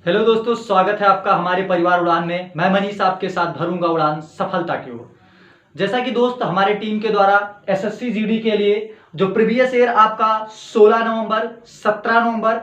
Hello दोस्तों, स्वागत है आपका हमारे परिवार उड़ान में। मैं मनीष आपके साथ भरूंगा उड़ान सफलता की ओर। जैसा कि दोस्त हमारे टीम के द्वारा एसएससी जीडी के लिए जो प्रीवियस ईयर आपका 16 नवंबर 17 नवंबर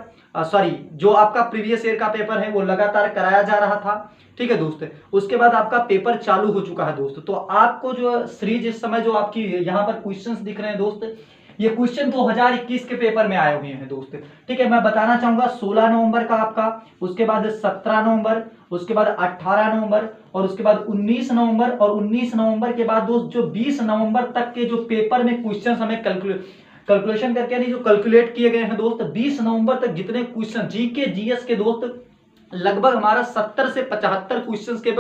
जो आपका प्रीवियस ईयर का पेपर है वो लगातार कराया जा रहा था। ठीक है दोस्त, उसके बाद आपका पेपर चालू हो चुका है दोस्त। तो आपको जो सीरीज इस समय जो आपकी यहाँ पर क्वेश्चंस दिख रहे हैं दोस्त, ये क्वेश्चन 2021 के पेपर में आए हुए हैं दोस्त। ठीक है, मैं बताना चाहूंगा 16 नवंबर का आपका, उसके बाद 17 नवंबर, उसके बाद 18 नवंबर और उसके बाद 19 नवंबर और 19 नवंबर के बाद दोस्त जो 20 नवंबर तक के जो पेपर में क्वेश्चन हमें कैलकुलेशन करके यानी जो कैलकुलेट किए गए हैं दोस्त, 20 नवंबर तक जितने क्वेश्चन जीके जीएस के दोस्त लगभग हमारा 70 से 75 क्वेश्चंस के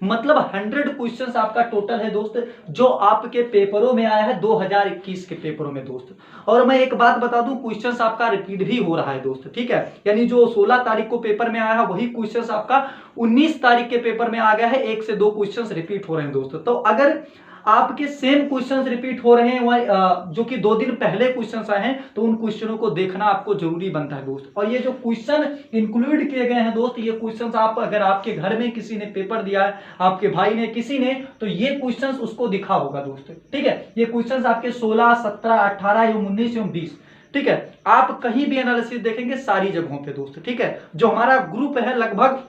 मतलब 100 क्वेश्चंस आपका टोटल है दोस्त, जो आपके पेपरों में आया है 2021 के पेपरों में दोस्त। और मैं एक बात बता दूं, क्वेश्चंस आपका रिपीट भी हो रहा है दोस्त। ठीक है, यानी जो 16 तारीख को पेपर में आया है वही क्वेश्चंस आपका 19 तारीख के पेपर में आ गया है। 1 से 2 क्वेश्चंस रिपीट हो रहे हैं दोस्त। तो अगर आपके सेम क्वेश्चंस रिपीट हो रहे हैं जो कि 2 दिन पहले क्वेश्चंस आए हैं, तो उन क्वेश्चनों को देखना आपको जरूरी बनता है दोस्त। और ये जो क्वेश्चन इंक्लूड किए गए हैं दोस्त, ये क्वेश्चंस आप अगर आपके घर में किसी ने पेपर दिया है, आपके भाई ने किसी ने, तो ये क्वेश्चंस उसको दिखा होगा दोस्त। ठीक है, ये क्वेश्चंस आपके 16 17 18 एवं 19 एवं 20, ठीक है, आप कहीं भी एनालिसिस देखेंगे सारी जगहों पे दोस्त। ठीक है, जो हमारा ग्रुप है लगभग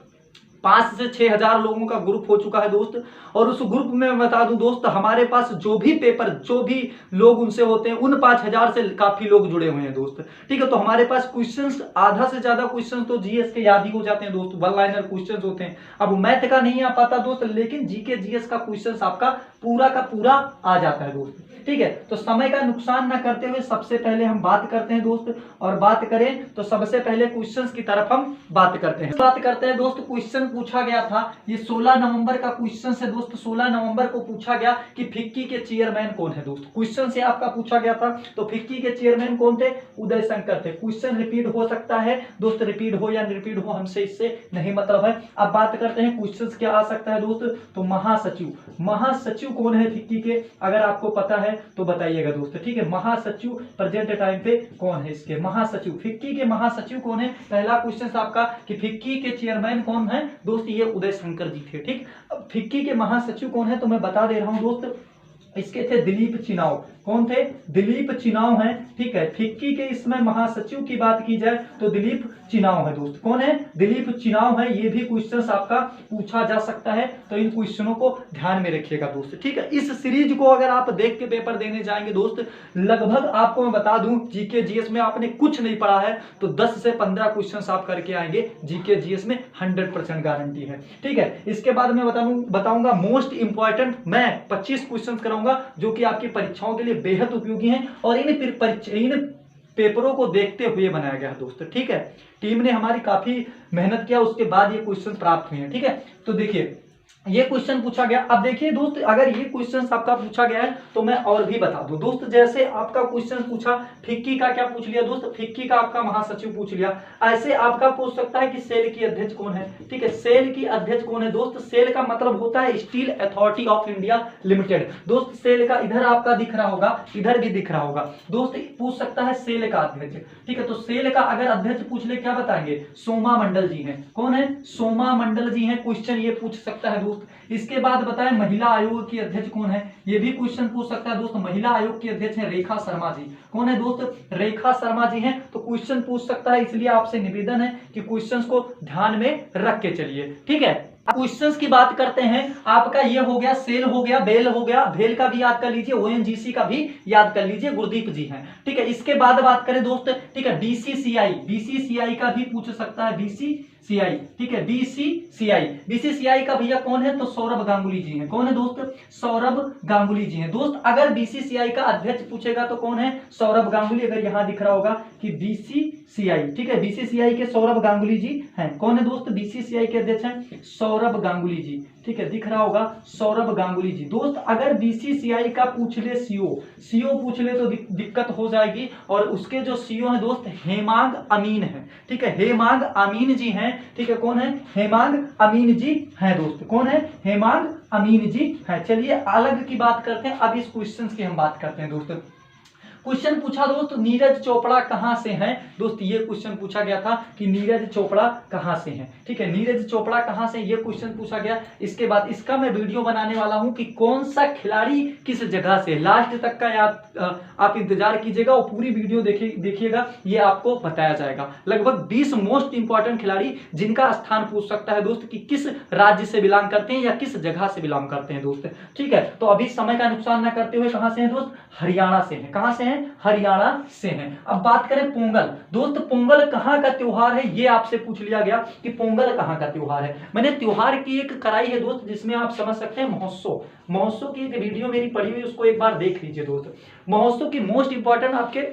5 से 6 हजार लोगों का ग्रुप हो चुका है दोस्त। और उस ग्रुप में मैं बता दूं दोस्त, हमारे पास जो भी पेपर जो भी लोग उनसे होते हैं, उन 5000 से काफी लोग जुड़े हुए हैं दोस्त। ठीक है, तो हमारे पास क्वेश्चंस आधा से ज्यादा क्वेश्चंस तो जीएस के याद ही हो जाते हैं दोस्त, वन लाइनर क्वेश्चंस होते हैं। अब मैथ का नहीं आ पाता दोस्त, लेकिन जीके जीएस का क्वेश्चंस आपका पूरा का पूरा आ जाता है दोस्त। ठीक है, तो समय का नुकसान ना करते हुए सबसे पहले हम बात करते हैं दोस्त। और बात करें तो सबसे पहले क्वेश्चंस की तरफ हम बात करते हैं दोस्त। क्वेश्चन पूछा गया था, ये 16 नवंबर का क्वेश्चन है दोस्त। 16 नवंबर को पूछा गया कि फिक्की के चेयरमैन कौन है दोस्त। क्वेश्चन से आपका पूछा गया था, तो फिक्की के चेयरमैन कौन थे? उदय शंकर थे। क्वेश्चन रिपीट हो सकता है दोस्त, रिपीट हो या रिपीट हो हमसे इससे नहीं मतलब है। अब बात करते हैं क्वेश्चन क्या आ सकता है दोस्त। तो महासचिव, महासचिव कौन है फिक्की के? अगर आपको पता है तो बताइएगा दोस्त। ठीक है, महासचिव प्रेजेंट टाइम पे कौन है इसके? महासचिव, फिक्की के महासचिव कौन है? पहला क्वेश्चन आपका कि फिक्की के चेयरमैन कौन है दोस्त? ये उदय शंकर जी थे। ठीक, अब फिक्की के महासचिव कौन है तो मैं बता दे रहा हूं दोस्त, इसके थे दिलीप चिनाव। कौन थे? दिलीप चिनाव हैं। ठीक है, फिक्की के इसमें महासचिव की बात की जाए तो दिलीप चिनाव है दोस्त। कौन है? दिलीप चिनाव है। ये भी क्वेश्चंस आपका पूछा जा सकता है, तो इन क्वेश्चनों को ध्यान में रखिएगा दोस्त। ठीक है, इस सीरीज को अगर आप देख के पेपर देने जाएंगे दोस्त, लगभग आपको मैं बता दूं, जीके जीएस में आपने कुछ नहीं पढ़ा है तो 10 से 15 क्वेश्चन आप करके आएंगे जीके जीएस में, 100% गारंटी है। ठीक है, इसके बाद मैं बताऊंगा मोस्ट इंपॉर्टेंट, मैं 25 क्वेश्चन कराऊंगा जो कि आपकी परीक्षाओं के लिए बेहद उपयोगी हैं और इन पेपरों को देखते हुए बनाया गया है दोस्त। ठीक है, टीम ने हमारी काफी मेहनत किया, उसके बाद ये क्वेश्चन प्राप्त हुए हैं। ठीक है, तो देखिए ये क्वेश्चन पूछा गया। अब देखिए दोस्त, अगर ये क्वेश्चन आपका पूछा गया है तो मैं और भी बता दूं दोस्त। जैसे आपका क्वेश्चन पूछा फिक्की का, क्या पूछ लिया दोस्त? फिक्की का आपका महासचिव पूछ लिया। ऐसे आपका पूछ सकता है कि सेल की अध्यक्ष कौन है? ठीक है, सेल की अध्यक्ष कौन है दोस्त? सेल का मतलब होता है steel authority of India limited दोस्त। सेल का इधर आपका दिख रहा होगा, इधर भी दिख रहा होगा दोस्त। पूछ सकता है सेल का अध्यक्ष। ठीक है, तो सेल का अगर अध्यक्ष पूछ ले, क्या बताएंगे? सोमा मंडल जी हैं। कौन है? सोमा मंडल जी हैं। क्वेश्चन ये पूछ सकता है दोस्त। इसके बाद बताएं महिला आयोग की अध्यक्ष कौन है? ये भी क्वेश्चन पूछ सकता है दोस्त। महिला आयोग की अध्यक्ष है रेखा शर्मा जी। कौन है दोस्त? रेखा शर्मा जी हैं। तो क्वेश्चन पूछ सकता है, इसलिए आपसे निवेदन है कि क्वेश्चंस को ध्यान में रख के चलिए। ठीक है, क्वेश्चंस की बात करते हैं। आपका ये हो गया, सेल हो गया, बेल हो गया, भेल का भी याद कर लीजिए, ओएनजीसी का भी याद कर लीजिए, गुरदीप जी हैं। ठीक है, इसके बाद बात करें दोस्त, ठीक है, बीसीसीआई, बीसीसीआई का भी पूछ सकता है, बीसीसीआई। ठीक है, बीसीसीआई, बीसीसीआई का भैया कौन है? तो सौरभ गांगुली जी हैं। कौन है दोस्त? सौरभ गांगुली जी हैं दोस्त। अगर बीसीसीआई का अध्यक्ष पूछेगा तो कौन है? सौरभ गांगुली। अगर यहां दिख रहा होगा कि बीसीसीआई, ठीक है, बीसीसीआई के सौरभ गांगुली जी हैं। कौन है दोस्त? बीसीसीआई के अध्यक्ष हैं सौरभ गांगुली जी। ठीक है, दिख रहा होगा सौरभ गांगुली जी दोस्त। अगर बीसीसीआई का पूछ ले सीओ पूछ ले तो दिक्कत हो जाएगी। और उसके जो सीओ हैं दोस्त हेमांग अमीन है। ठीक है, हेमांग अमीन जी हैं। ठीक है, कौन है? हेमांग अमीन जी हैं दोस्त। कौन है? हेमांग अमीन जी हैं। चलिए अलग की बात करते हैं, अब इस क्वेश्चन की हम बात करते हैं दोस्त। क्वेश्चन पूछा दोस्त नीरज चोपड़ा कहां से हैं। दोस्त ये क्वेश्चन पूछा गया था कि नीरज चोपड़ा कहां से हैं। ठीक है, नीरज चोपड़ा कहां से, ये क्वेश्चन पूछा गया। इसके बाद इसका मैं वीडियो बनाने वाला हूं कि कौन सा खिलाड़ी किस जगह से, लास्ट तक का आप इंतजार कीजिएगा और पूरी वीडियो देखिएगा, ये आपको बताया जाएगा। लगभग 20 मोस्ट इंपॉर्टेंट खिलाड़ी जिनका स्थान पूछ सकता है दोस्त कि किस राज्य से बिलोंग करते हैं या किस जगह से बिलोंग करते हैं दोस्त। ठीक है, तो अभी समय का नुकसान न करते हुए कहां से हैं दोस्त, हरियाणा से हैं। कहां से हैं, हरियाणा से हैं। अब बात करें पोंगल, दोस्त पोंगल कहां का त्योहार है, ये आपसे पूछ लिया गया कि पोंगल कहां का त्योहार है। मैंने त्योहार की एक कराई है दोस्त जिसमें आप समझ सकते हैं महोत्सव की एक वीडियो मेरी पड़ी हुई, उसको एक बार देख लीजिए दोस्त। महोत्सव की मोस्ट इंपॉर्टेंट आपके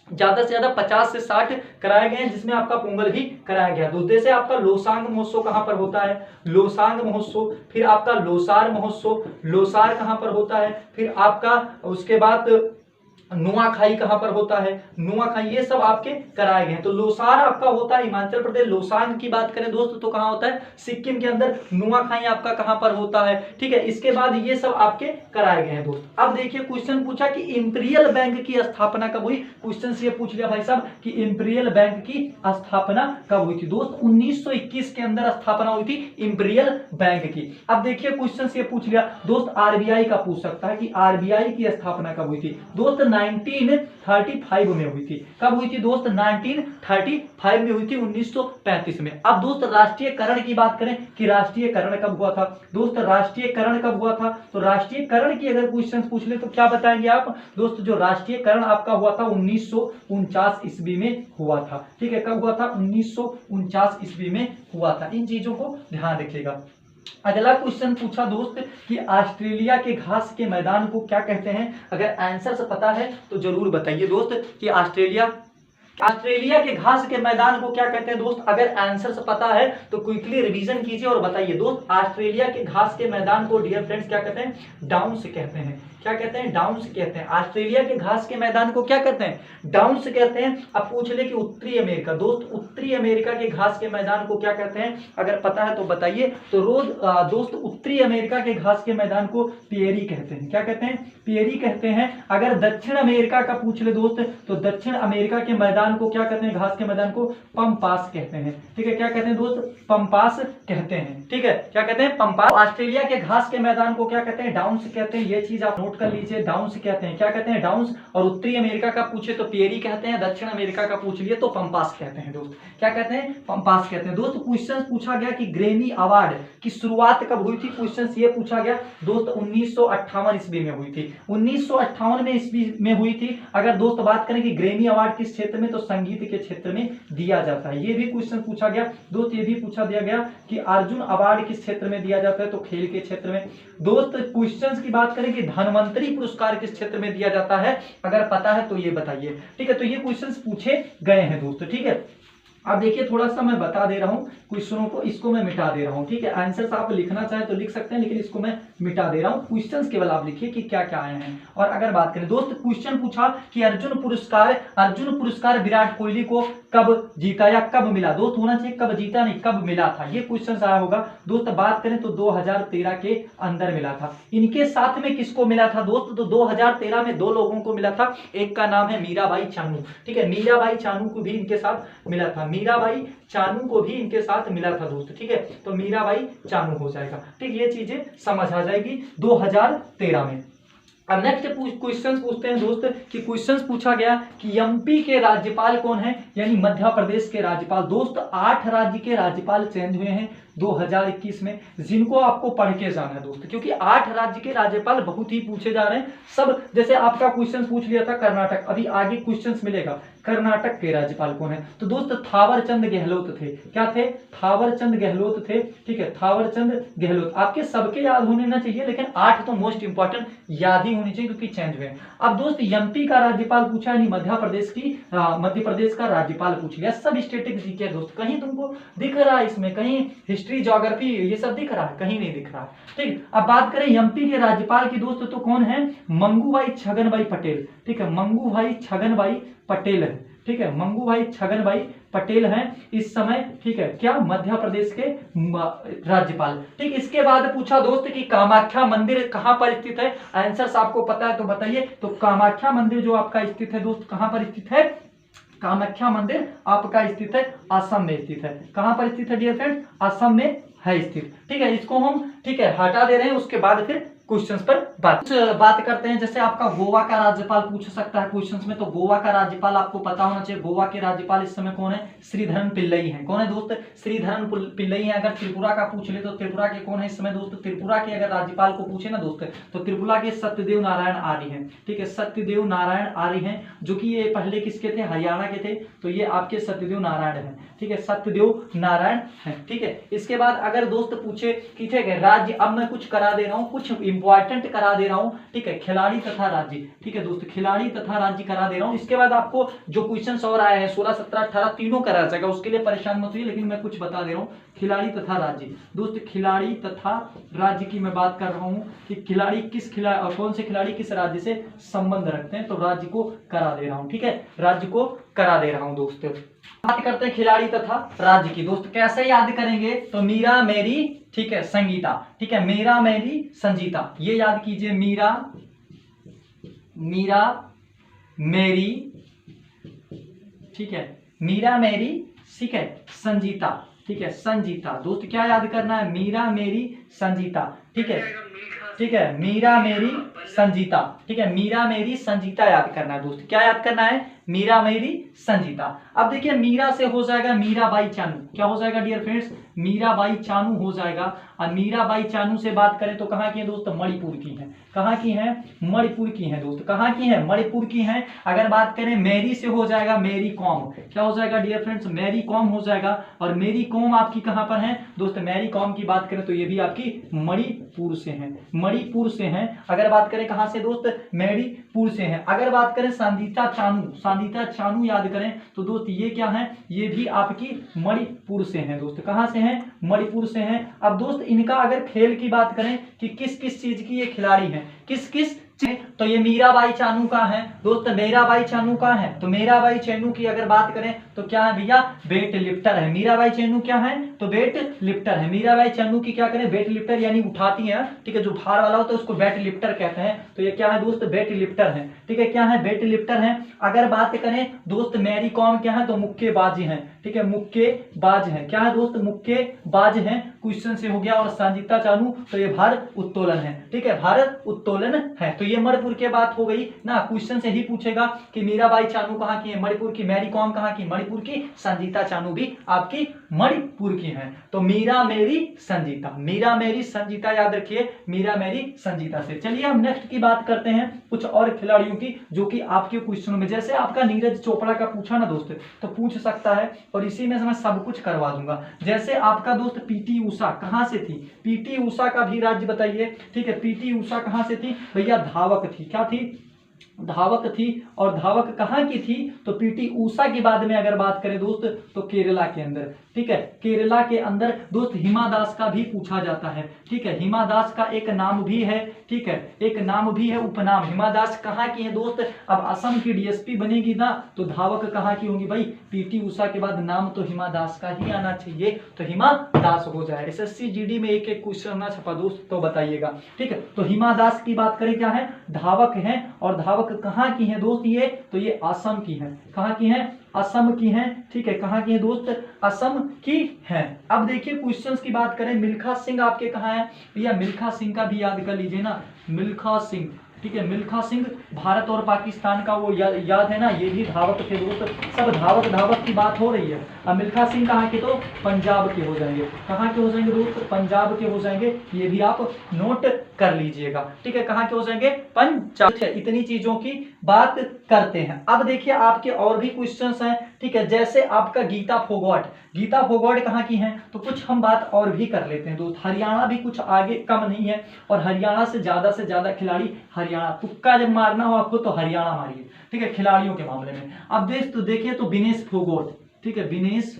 ज्यादा से ज्यादा 50 से 60 कराए गए हैं, जिसमें आपका पोंगल भी कराया गया। तो जैसे आपका लोसांग महोत्सव कहां पर होता है, लोसांग महोत्सव, फिर आपका लोसार महोत्सव, लोसार कहां पर होता है, फिर आपका उसके बाद नुआखाई कहां पर होता है, नुआखाई, ये सब आपके कराए गए हैं। तो लोसार आपका होता है हिमाचल प्रदेश, लोसांग की बात करें दोस्त तो कहां होता है, सिक्किम के अंदर, नुआखाई आपका कहां पर होता है। ठीक है, इसके बाद ये सब आपके कराए गए हैं दोस्त। अब देखिए क्वेश्चन पूछा कि इंपीरियल बैंक की स्थापना कब हुई। क्वेश्चन से पूछ लिया भाई साहब कि इंपीरियल बैंक की स्थापना कब हुई थी। दोस्त 1921 के अंदर स्थापना हुई थी इंपीरियल बैंक की। अब देखिए क्वेश्चन से पूछ लिया दोस्त आरबीआई का पूछ सकता है कि आरबीआई की स्थापना कब हुई थी। दोस्त 1935 में हुई थी। कब हुई थी दोस्त, 1935 में हुई थी, 1935 में। अब दोस्त राष्ट्रीयकरण की बात करें कि राष्ट्रीयकरण कब हुआ था। दोस्त राष्ट्रीयकरण कब हुआ था, तो राष्ट्रीयकरण की अगर क्वेश्चन पूछ ले तो क्या बताएंगे आप दोस्त, जो राष्ट्रीयकरण आपका हुआ था 1949 ईस्वी में हुआ था। ठीक है, कब हुआ था, 1949 ईस्वी में हुआ था। इन चीजों को ध्यान रखिएगा। अगला क्वेश्चन पूछा दोस्त कि ऑस्ट्रेलिया के घास के मैदान को क्या कहते हैं। अगर आंसर से पता है तो जरूर बताइए दोस्त कि ऑस्ट्रेलिया के घास के मैदान को क्या कहते हैं दोस्त। अगर आंसर से पता है तो क्विकली रिवीजन कीजिए और बताइए दोस्त। ऑस्ट्रेलिया के घास के मैदान को डियर फ्रेंड्स क्या कहते हैं, डाउन्स कहते हैं। क्या कहते हैं, डाउन्स कहते हैं। ऑस्ट्रेलिया के घास के मैदान को क्या कहते हैं, डाउन्स कहते हैं। अब पूछ ले कि उत्तरी अमेरिका, दोस्त उत्तरी अमेरिका के घास के मैदान को क्या कहते हैं, अगर पता है तो बताइए। तो दोस्त उत्तरी अमेरिका के घास के मैदान को पिएरी कहते हैं। क्या कहते हैं, पिएरी कहते हैं। अगर दक्षिण अमेरिका का पूछ ले दोस्त तो दक्षिण अमेरिका के मैदान को क्या कहते हैं, घास के मैदान को पंपास कहते हैं। ठीक है, क्या कहते हैं दोस्त, पंपास कहते हैं। ठीक है, क्या कहते हैं, पंपास। ऑस्ट्रेलिया के घास के मैदान को क्या कहते हैं, डाउन्स कहते हैं। ये चीज आप नोट कर लीजिए, डाउन्स कहते हैं। क्या कहते हैं, डाउन्स। और उत्तरी अमेरिका का पूछे तो पिएरी कहते हैं, दक्षिण अमेरिका का पूछ लिए तो पंपास कहते हैं दोस्त। क्या कहते हैं, पंपास कहते हैं दोस्त। क्वेश्चन पूछा गया कि ग्रैमी अवार्ड की शुरुआत कब हुई थी। क्वेश्चन ये पूछा गया दोस्त 1958 ईस्वी में हुई थी। 1958 में ईस्वी में हुई थी। अगर दोस्त बात करें कि ग्रैमी अवार्ड किस क्षेत्र में, तो संगीत के क्षेत्र में दिया जाता है। ये भी क्वेश्चन पूछा गया दोस्त। ये भी पूछा दिया गया कि अर्जुन अवार्ड किस क्षेत्र में दिया जाता है, तो खेल के क्षेत्र में। दोस्त क्वेश्चंस की बात करें कि धनवंतरी पुरस्कार किस क्षेत्र में दिया जाता है, अगर पता है तो ये बताइए। ठीक है, तो ये क्वेश्चंस पूछे गए हैं दोस्त। ठीक है, अब देखिए थोड़ा सा मैं बता दे रहा हूं क्वेश्चनों को, इसको मैं मिटा दे रहा हूं। ठीक है, आंसर आप लिखना चाहे तो लिख सकते हैं, लेकिन इसको मैं मिटा दे रहा हूं। क्वेश्चंस केवल आप लिखिए कि क्या क्या आए हैं। और अगर बात करें दोस्त, क्वेश्चन पूछा कि अर्जुन पुरस्कार विराट कोहली को कब जीता या कब मिला। दोस्त होना चाहिए कब जीता, नहीं कब मिला था। ये क्वेश्चन आया होगा दोस्त। बात करें तो 2013 के अंदर मिला था। इनके साथ में किसको मिला था दोस्त, तो 2013 में 2 लोगों को मिला था। एक का नाम है मीराबाई चानू। ठीक है, मीराबाई चानू को भी इनके साथ मिला था। मीराबाई चानू को भी इनके साथ मिला था दोस्त। ठीक है, तो मीराबाई चानू हो जाएगा। ठीक, ये चीजें समझ आ जाएगी 2013 में। अब नेक्स्ट क्वेश्चन पूछते हैं दोस्त कि क्वेश्चन पूछा गया कि एमपी के राज्यपाल कौन है, यानी मध्य प्रदेश के राज्यपाल। दोस्त 8 राज्य के राज्यपाल चेंज हुए हैं 2021 में, जिनको आपको पढ़ के जाना है दोस्त, क्योंकि 8 राज्य के राज्यपाल बहुत ही पूछे जा रहे हैं सब। जैसे आपका क्वेश्चन पूछ लिया था कर्नाटक, अभी आगे क्वेश्चंस मिलेगा कर्नाटक के राज्यपाल कौन है, तो दोस्त थावरचंद गहलोत थे। क्या थे, थावरचंद गहलोत थे। ठीक है, थावरचंद गहलोत। आपके सबके याद होने ना चाहिए, लेकिन 8 तो मोस्ट इंपॉर्टेंट याद ही होनी चाहिए क्योंकि चेंज हुए। अब दोस्त एमपी का राज्यपाल पूछा, यानी मध्य प्रदेश का राज्यपाल पूछ लिया। सब स्टेटिक जीके दोस्त, कहीं तुमको दिख रहा है इसमें, कहीं हिस्ट्री ज्योग्राफी ये सब दिख रहा है, कहीं नहीं दिख रहा है। ठीक, अब बात करें एमपी के राज्यपाल की दोस्त, तो कौन है, मंगूभाई छगनभाई पटेल। ठीक है, मंगूभाई छगनभाई पटेल है। ठीक है, मंगूभाई छगनभाई पटेल हैं इस समय, ठीक है, क्या मध्य प्रदेश के राज्यपाल। ठीक, इसके बाद पूछा दोस्त कि कामाख्या मंदिर कहां पर स्थित है, आंसर आपको पता है तो बताइए। तो कामाख्या मंदिर जो आपका स्थित है दोस्त कहां पर स्थित है, कामाख्या मंदिर आपका स्थित है असम में स्थित है। कहां पर स्थित है डियर फ्रेंड, असम में है स्थित। ठीक है, इसको हम ठीक है हटा दे रहे हैं, उसके बाद फिर क्वेश्चंस पर बात करते हैं। जैसे आपका गोवा का राज्यपाल पूछ सकता है क्वेश्चंस में, तो गोवा का राज्यपाल आपको पता होना चाहिए। गोवा के राज्यपाल इस समय कौन है, श्रीधरन पिल्लई हैं। कौन है दोस्त, श्रीधरन पिल्लई हैं। अगर त्रिपुरा का पूछ ले तो त्रिपुरा के कौन है इस समय दोस्त, त्रिपुरा के अगर राज्यपाल को पूछे ना दोस्त तो त्रिपुरा के सत्यदेव नारायण आर्य हैं। ठीक है, सत्यदेव नारायण आर्य हैं, जो कि ये पहले किसके थे, हरियाणा के थे। तो ये आपके सत्यदेव नारायण हैं। ठीक है, सत्यदेव नारायण हैं। ठीक है, इसके बाद अगर दोस्त पूछे कि ठीक है राज्य, अब मैं कुछ करा दे रहा हूँ, कुछ इंपॉर्टेंट करा दे रहा हूँ। ठीक है, खिलाड़ी तथा राज्य। ठीक है दोस्त, खिलाड़ी तथा राज्य करा दे रहा हूँ। इसके बाद आपको जो क्वेश्चन और आए हैं 16, 17, 18 तीनों करा जाएगा, उसके लिए परेशान मत होइए, लेकिन मैं कुछ बता दे रहा हूँ। खिलाड़ी तथा राज्य दोस्त, खिलाड़ी तथा राज्य की मैं बात कर रहा हूँ कि खिलाड़ी किस खिलाड़ी और कौन से खिलाड़ी किस राज्य से संबंध रखते हैं, तो राज्य को करा दे रहा हूँ। ठीक है, राज्य को करा दे रहा हूँ दोस्त। बात करते हैं खिलाड़ी तथा राज्य की दोस्त, कैसे याद करेंगे, तो मीरा मेरी, ठीक है, संगीता। ठीक है, मीरा मेरी संगीता, ये याद कीजिए, मीरा मेरी, ठीक है, मीरा मेरी, ठीक है, संगीता। ठीक है, संगीता दोस्त क्या याद करना है, मीरा मेरी संगीता। ठीक है, ठीक है, मीरा मेरी संगीता। ठीक है, मीरा मेरी संगीता याद करना है दोस्त। क्या याद करना है, मीरा मेरी संगीता। अब देखिए मीरा से हो जाएगा मीराबाई चानू। क्या हो जाएगा डियर फ्रेंड्स, मीराबाई चानू हो जाएगा। और मीराबाई चानू से बात करें तो कहाँ की है दोस्त, मणिपुर की है। कहाँ की है, मणिपुर की है दोस्त। कहाँ की है, मणिपुर की है। अगर बात करें मेरी से हो जाएगा मेरी कॉम। क्या हो जाएगा डियर फ्रेंड्स, मेरी कॉम हो जाएगा। और मेरी कॉम आपकी कहाँ पर है दोस्त, मेरी कॉम की बात करें तो ये भी आपकी मणिपुर से है, मणिपुर से है। अगर बात करें कहाँ से दोस्त, मणिपुर से है। अगर बात करें संगीता चानू, संगीता चानू याद करें तो दोस्त ये क्या है, ये भी आपकी मणिपुर से है दोस्त। कहाँ से है, मणिपुर से है। अब दोस्त इनका अगर खेल की बात करें कि किस किस चीज की ये खिलाड़ी है, किस किस, तो ये मीराबाई चानू का है दोस्त, मीराबाई चानू का है। तो मीराबाई चानू की अगर बात करें तो क्या है भैया, वेट लिफ्टर है। मीराबाई चानू क्या है, तो वेट लिफ्टर है। मीराबाई चानू की क्या करें, वेट लिफ्टर यानी उठाती है। ठीक है, जो भार वाला होता है उसको वेट लिफ्टर कहते हैं। तो ये क्या है दोस्त, वेट लिफ्टर है। ठीक है, क्या है, वेट लिफ्टर है। अगर बात करें दोस्त मैरी कॉम क्या है, तो मुक्केबाज है। ठीक है, मुक्केबाज है। क्या है दोस्त, मुक्केबाज है, क्वेश्चन से हो गया। और संगीता चानू तो ये भार उत्तोलन है। ठीक है, भार उत्तोलन है। तो ये मणिपुर की बात हो गई ना, क्वेश्चन से ही पूछेगा कि मीराबाई चानू कहाँ की है, मणिपुर की। मैरी कॉम कहाँ की, मणिपुर की। संगीता चानू भी आपकी मणिपुर की है। तो मीरा मेरी संगीता, मीरा मेरी संगीता याद रखिए, मीरा मेरी संगीता से। चलिए हम नेक्स्ट की बात करते हैं कुछ और खिलाड़ियों की जो कि आपके क्वेश्चनों में, जैसे आपका नीरज चोपड़ा का पूछा ना दोस्त, तो पूछ सकता है और इसी में मैं सब कुछ करवा दूंगा। जैसे आपका दोस्त पीटी उषा कहाँ से थी, पीटी उषा का भी राज्य बताइए। ठीक है, पीटी उषा कहाँ से थी भैया, धावक थी। क्या थी, धावक थी। और धावक कहाँ की थी, तो पीटी उषा की बाद में अगर बात करें दोस्त तो केरला के अंदर। ठीक है, केरला के अंदर दोस्त हिमा दास का भी पूछा जाता है। ठीक है, हिमा दास का एक नाम भी है। ठीक है, एक नाम भी है, उपनाम। हिमा दास कहाँ की है दोस्त, अब असम की डीएसपी बनेगी ना, तो धावक कहाँ की होंगी भाई, पीटी उषा के बाद नाम तो हिमा दास का ही आना चाहिए, तो हिमा दास हो जाए। एसएससी जीडी में एक एक क्वेश्चन ना छपा दोस्त, तो बताइएगा। ठीक है, तो हिमा दास की बात करें क्या है, धावक है। और धावक कहाँ की है दोस्त, ये तो ये असम की है। कहाँ की है, असम की है। ठीक है, कहाँ की है दोस्त, असम की है। अब देखिए क्वेश्चंस की बात करें, मिल्खा सिंह आपके कहाँ है भैया, मिल्खा सिंह का भी याद कर लीजिए ना, मिल्खा सिंह। ठीक है, मिल्खा सिंह भारत और पाकिस्तान का वो याद है ना, ये भी धावक थे दोस्त। सब धावक धावक की बात हो रही है। अब मिल्खा सिंह कहाँ के, तो पंजाब के हो जाएंगे। कहाँ के हो जाएंगे दोस्त, पंजाब के हो जाएंगे। ये भी आप नोट कर लीजिएगा। ठीक है, कहाँ के हो जाएंगे, पंजाब। इतनी चीजों की बात करते हैं। अब देखिए आपके और भी क्वेश्चंस हैं। ठीक है, जैसे आपका गीता फोगाट, गीता फोगाट कहाँ की हैं, तो कुछ हम बात और भी कर लेते हैं दोस्त। हरियाणा भी कुछ आगे कम नहीं है, और हरियाणा से ज्यादा खिलाड़ी हरियाणा। तुक्का जब मारना हो आपको तो हरियाणा मारिए। ठीक है, खिलाड़ियों के मामले में। अब देखिए तो विनेश फोगाट। ठीक है, विनेश,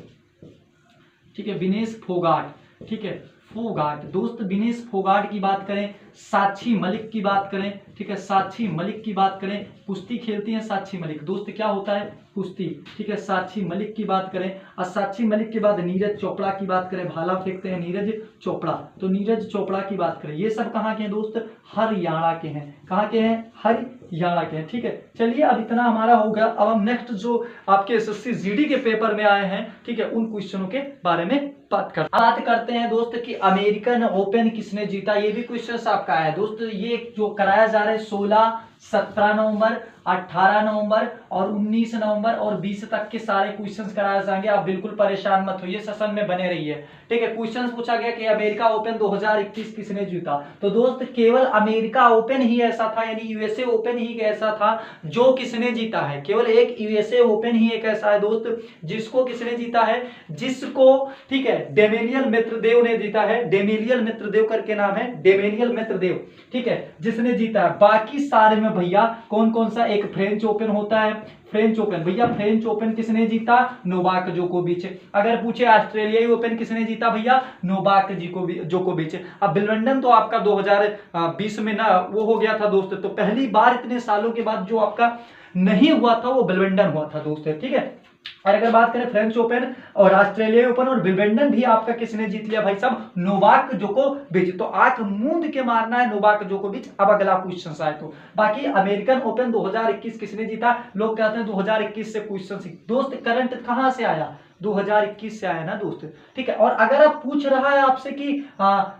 ठीक है, विनेश फोगाट। ठीक है, फोगाट, दोस्त विनेश फोगाट की बात करें, साक्षी मलिक की बात करें, ठीक है, साक्षी मलिक की बात करें, कुश्ती खेलती हैं साक्षी मलिक, दोस्त क्या होता है, कुश्ती, ठीक है, साक्षी मलिक की बात करें। और साक्षी मलिक के बाद नीरज चोपड़ा की बात करें, भाला फेंकते हैं नीरज चोपड़ा, तो नीरज चोपड़ा की बात करें। ये सब कहाँ के हैं दोस्त, हरियाणा के हैं, कहाँ के हैं, हरियाणा के हैं, ठीक है। चलिए अब इतना हमारा हो गया, अब हम नेक्स्ट जो आपके एसएससी जीडी के पेपर में आए हैं, ठीक है, उन क्वेश्चनों के बारे में बात करते हैं दोस्त कि अमेरिकन ओपन किसने जीता। ये भी क्वेश्चन आपका है दोस्त, ये जो कराया जा रहा है 16, 17 नवंबर, 18 नवंबर और 19 नवंबर और 20 तक के सारे क्वेश्चंस कराए जाएंगे। आप बिल्कुल परेशान मत होइए, सेशन में बने रहिए, ठीक है। क्वेश्चंस पूछा गया कि अमेरिका ओपन 2021 किसने जीता, तो दोस्त केवल अमेरिका ओपन ही ऐसा था, यानी यूएसए ओपन ही ऐसा था जो किसने जीता है, केवल एक यूएसए ओपन ही एक ऐसा है दोस्त जिसको किसने जीता है, जिसको, ठीक है, डेमेनियल मित्रदेव ने जीता है। डेमेनियल मित्रदेव करके नाम है, डेमेनियल मित्रदेव, ठीक है, जिसने जीता है। बाकी सारे में भैया कौन कौन सा, एक फ्रेंच ओपन होता है, फ्रेंच ओपन, भैया फ्रेंच ओपन किसने जीता, नोवाक जोकोविच। अगर पूछे ऑस्ट्रेलियाई ओपन किसने जीता, भैया नोवाक जोकोविच। अब विंबलडन तो आपका 2020 में ना वो हो गया था दोस्त, तो पहली बार इतने सालों के बाद जो आपका नहीं हुआ था वो विंबलडन हुआ था दोस्त, ठीक है। और अगर बात करें फ्रेंच ओपन और ऑस्ट्रेलिया ओपन और विंबलडन भी आपका किसने जीत लिया भाई साहब, नोवाक जोकोविच। तो आंख मूंद के मारना है नोवाक जोकोविच। अब अगला क्वेश्चन आए तो बाकी अमेरिकन ओपन 2021 किसने जीता, लोग कहते हैं 2021 से क्वेश्चन दोस्त करंट कहां से आया, 2021 से आया ना दोस्त, ठीक है। और अगर आप पूछ रहा है आपसे कि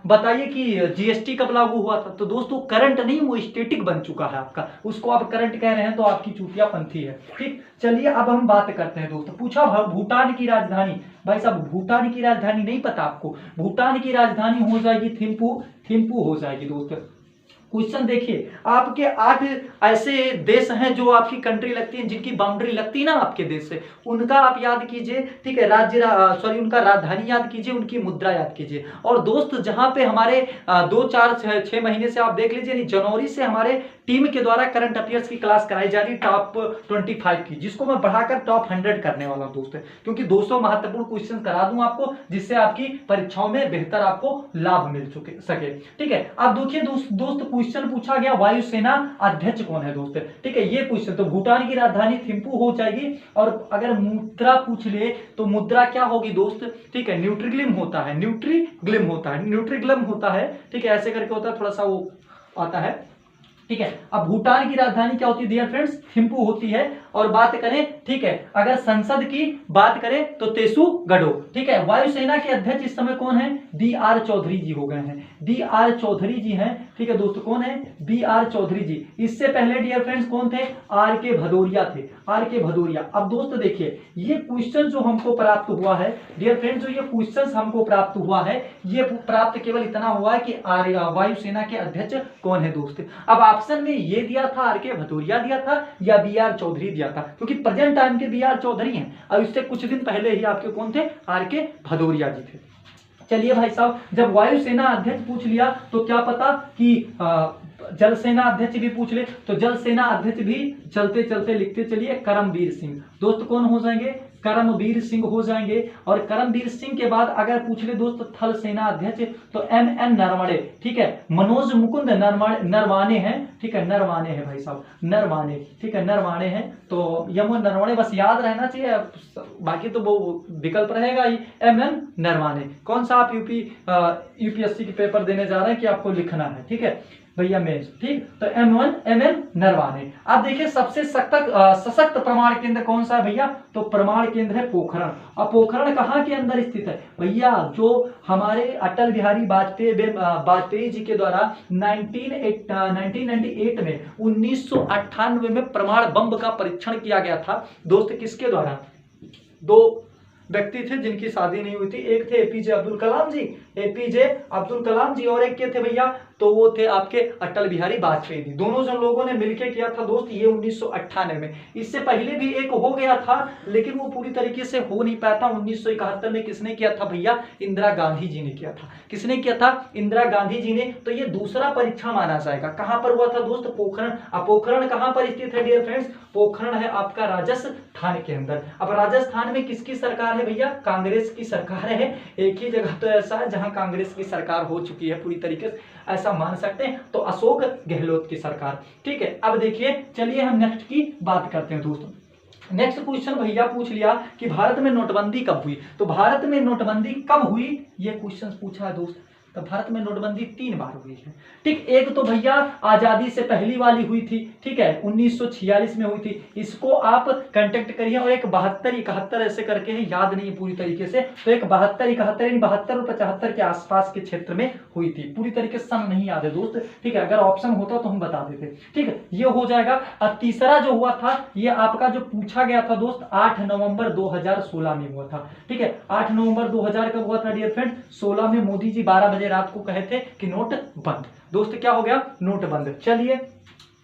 बताइए कि जीएसटी कब लागू हुआ था, तो दोस्तों करंट नहीं, वो स्टैटिक बन चुका है आपका, उसको आप करंट कह रहे हैं तो आपकी चूतिया पंथी है, ठीक। चलिए अब हम बात करते हैं दोस्त, पूछा भूटान की राजधानी, भाई साहब भूटान की राजधानी नहीं पता आपको, भूटान की राजधानी हो जाएगी थिम्पू, थिम्पू हो जाएगी दोस्त। क्वेश्चन देखिए, आपके 8 ऐसे देश हैं जो आपकी कंट्री लगती है, जिनकी बाउंड्री लगती है ना आपके देश से, उनका आप याद कीजिए, ठीक है, उनका राजधानी याद कीजिए, उनकी मुद्रा याद कीजिए। और दोस्त जहां पे हमारे 2, 4, 6 महीने से आप देख लीजिए, जनवरी से हमारे टीम के द्वारा करंट अफेयर्स की क्लास कराई जा रही टॉप 25 की, जिसको मैं बढ़ाकर टॉप 100 करने वाला हूं दोस्त, क्योंकि 200 महत्वपूर्ण क्वेश्चन करा दूं आपको, जिससे आपकी परीक्षाओं में बेहतर आपको लाभ मिल सके, ठीक है। अब देखिए दोस्त क्वेश्चन पूछा गया वायुसेना अध्यक्ष कौन है दोस्त, ठीक है, ये क्वेश्चन। तो भूटान की राजधानी थिम्पू हो जाएगी। और अगर मुद्रा पूछ ले तो मुद्रा क्या होगी दोस्त, ठीक है, न्यूट्रीग्लिम होता है, न्यूट्रीग्लिम होता है, न्यूट्रीग्लिम होता है, ठीक है, ऐसे करके होता है, थोड़ा सा वो आता है, ठीक है। अब भूटान की राजधानी क्या होती है डियर फ्रेंड्स, थिम्पू होती है। और बात करें, ठीक है, अगर संसद की बात करें तो तेसुगढ़, ठीक है। वायुसेना के अध्यक्ष इस समय कौन है, बी.आर. चौधरी जी हो गए हैं, बी.आर. चौधरी जी हैं, ठीक है दोस्तों, कौन है, बी.आर. चौधरी जी। इससे पहले डियर फ्रेंड्स कौन थे, आर.के. भदौरिया थे, आर.के. भदौरिया। अब दोस्त देखिए, ये क्वेश्चन जो हमको प्राप्त हुआ है डियर फ्रेंड्स, जो ये क्वेश्चन हमको प्राप्त हुआ है, ये प्राप्त केवल इतना हुआ है कि वायुसेना के अध्यक्ष कौन है दोस्त। अब ऑप्शन में ये दिया था, आर.के. भदौरिया दिया था या बी.आर. चौधरी दिया था, क्योंकि प्रेजेंट टाइम के बी.आर. चौधरी हैं, और इससे कुछ दिन पहले ही आपके कौन थे, आर.के. भदौरिया जी थे। चलिए भाई साहब, जब वायुसेना अध्यक्ष पूछ लिया तो क्या पता कि जल सेना अध्यक्ष भी पूछ ले, तो जल सेना अध्यक्ष भी चलते चलते लिखते चलिए करमबीर सिंह। दोस्त कौन हो जाएंगे, करमबीर सिंह हो जाएंगे। और करमबीर सिंह के बाद अगर पूछ ले दोस्त थल सेना अध्यक्ष, तो एम.एन. नरवणे, ठीक है, मनोज मुकुंद नरवाने हैं, ठीक है, नरवाने हैं भाई साहब, नरवाने, ठीक है, नरवाने हैं। तो यमो नरवणे बस याद रहना चाहिए, बाकी तो वो विकल्प रहेगा ही, एम.एन. नरवाने। कौन सा आप यूपीएससी के पेपर देने जा रहे हैं कि आपको लिखना है, ठीक है भैया मेंस, ठीक। तो एम.एन. नरवाने। अब देखिए सबसे सशक्त प्रमाण केंद्र कौन सा है भैया, तो प्रमाण केंद्र है पोखरण। अब पोखरण कहाँ के अंदर स्थित है भैया, जो हमारे अटल बिहारी वाजपेयी जी के द्वारा 1998 में 1998 में परमाणु बम का परीक्षण किया गया था दोस्त, किसके द्वारा, 2 व्यक्ति थे जिनकी शादी नहीं हुई थी, एक थे एपीजे अब्दुल कलाम जी, एपीजे अब्दुल कलाम जी, और एक के थे भैया तो वो थे आपके अटल बिहारी वाजपेयी जी। दोनों जो लोगों ने मिलकर किया था दोस्त ये 1998 में। इससे पहले भी एक हो गया था लेकिन वो पूरी तरीके से हो नहीं पाया था। 1971 में किसने किया था भैया? इंदिरा गांधी जी ने किया था। किसने किया था? इंदिरा गांधी जी ने। तो ये दूसरा परीक्षा माना जाएगा। कहां पर हुआ था दोस्त? पोखरण। अब पोखरण कहां पर स्थित है डियर फ्रेंड्स? पोखरण है आपका राजस्थान के अंदर। अब राजस्थान में किसकी सरकार है भैया? कांग्रेस की सरकार है। एक ही जगह तो ऐसा है जहां कांग्रेस की सरकार हो चुकी है पूरी तरीके से, ऐसा मान सकते हैं। तो अशोक गहलोत की सरकार। ठीक है, अब देखिए चलिए हम नेक्स्ट की बात करते हैं दोस्तों। नेक्स्ट क्वेश्चन भैया पूछ लिया कि भारत में नोटबंदी कब हुई। तो भारत में नोटबंदी कब हुई ये क्वेश्चन पूछा है दोस्त। तो भारत में नोटबंदी 3 बार हुई है। ठीक, एक तो भैया आजादी से पहली वाली हुई थी, ठीक है, 1946 में हुई थी। इसको आप कंटेक्ट करिए। और एक 72 71 ऐसे करके है, याद नहीं है पूरी तरीके से। तो एक 72 71 यानी 72 और 75 के आसपास के क्षेत्र में हुई थी। पूरी तरीके से सन नहीं याद है दोस्त। ठीक है, अगर ऑप्शन होता तो हम बता देते। ठीक है, ये हो जाएगा। और तीसरा जो हुआ था ये आपका जो पूछा गया था दोस्त 8 नवंबर 2016 में हुआ था। ठीक है, 8 नवंबर 2000 कब हुआ था डियर फ्रेंड? 16 में मोदी जी 12 बजे रात को कहे थे कि नोट बंद। दोस्त क्या हो गया? नोट बंद। चलिए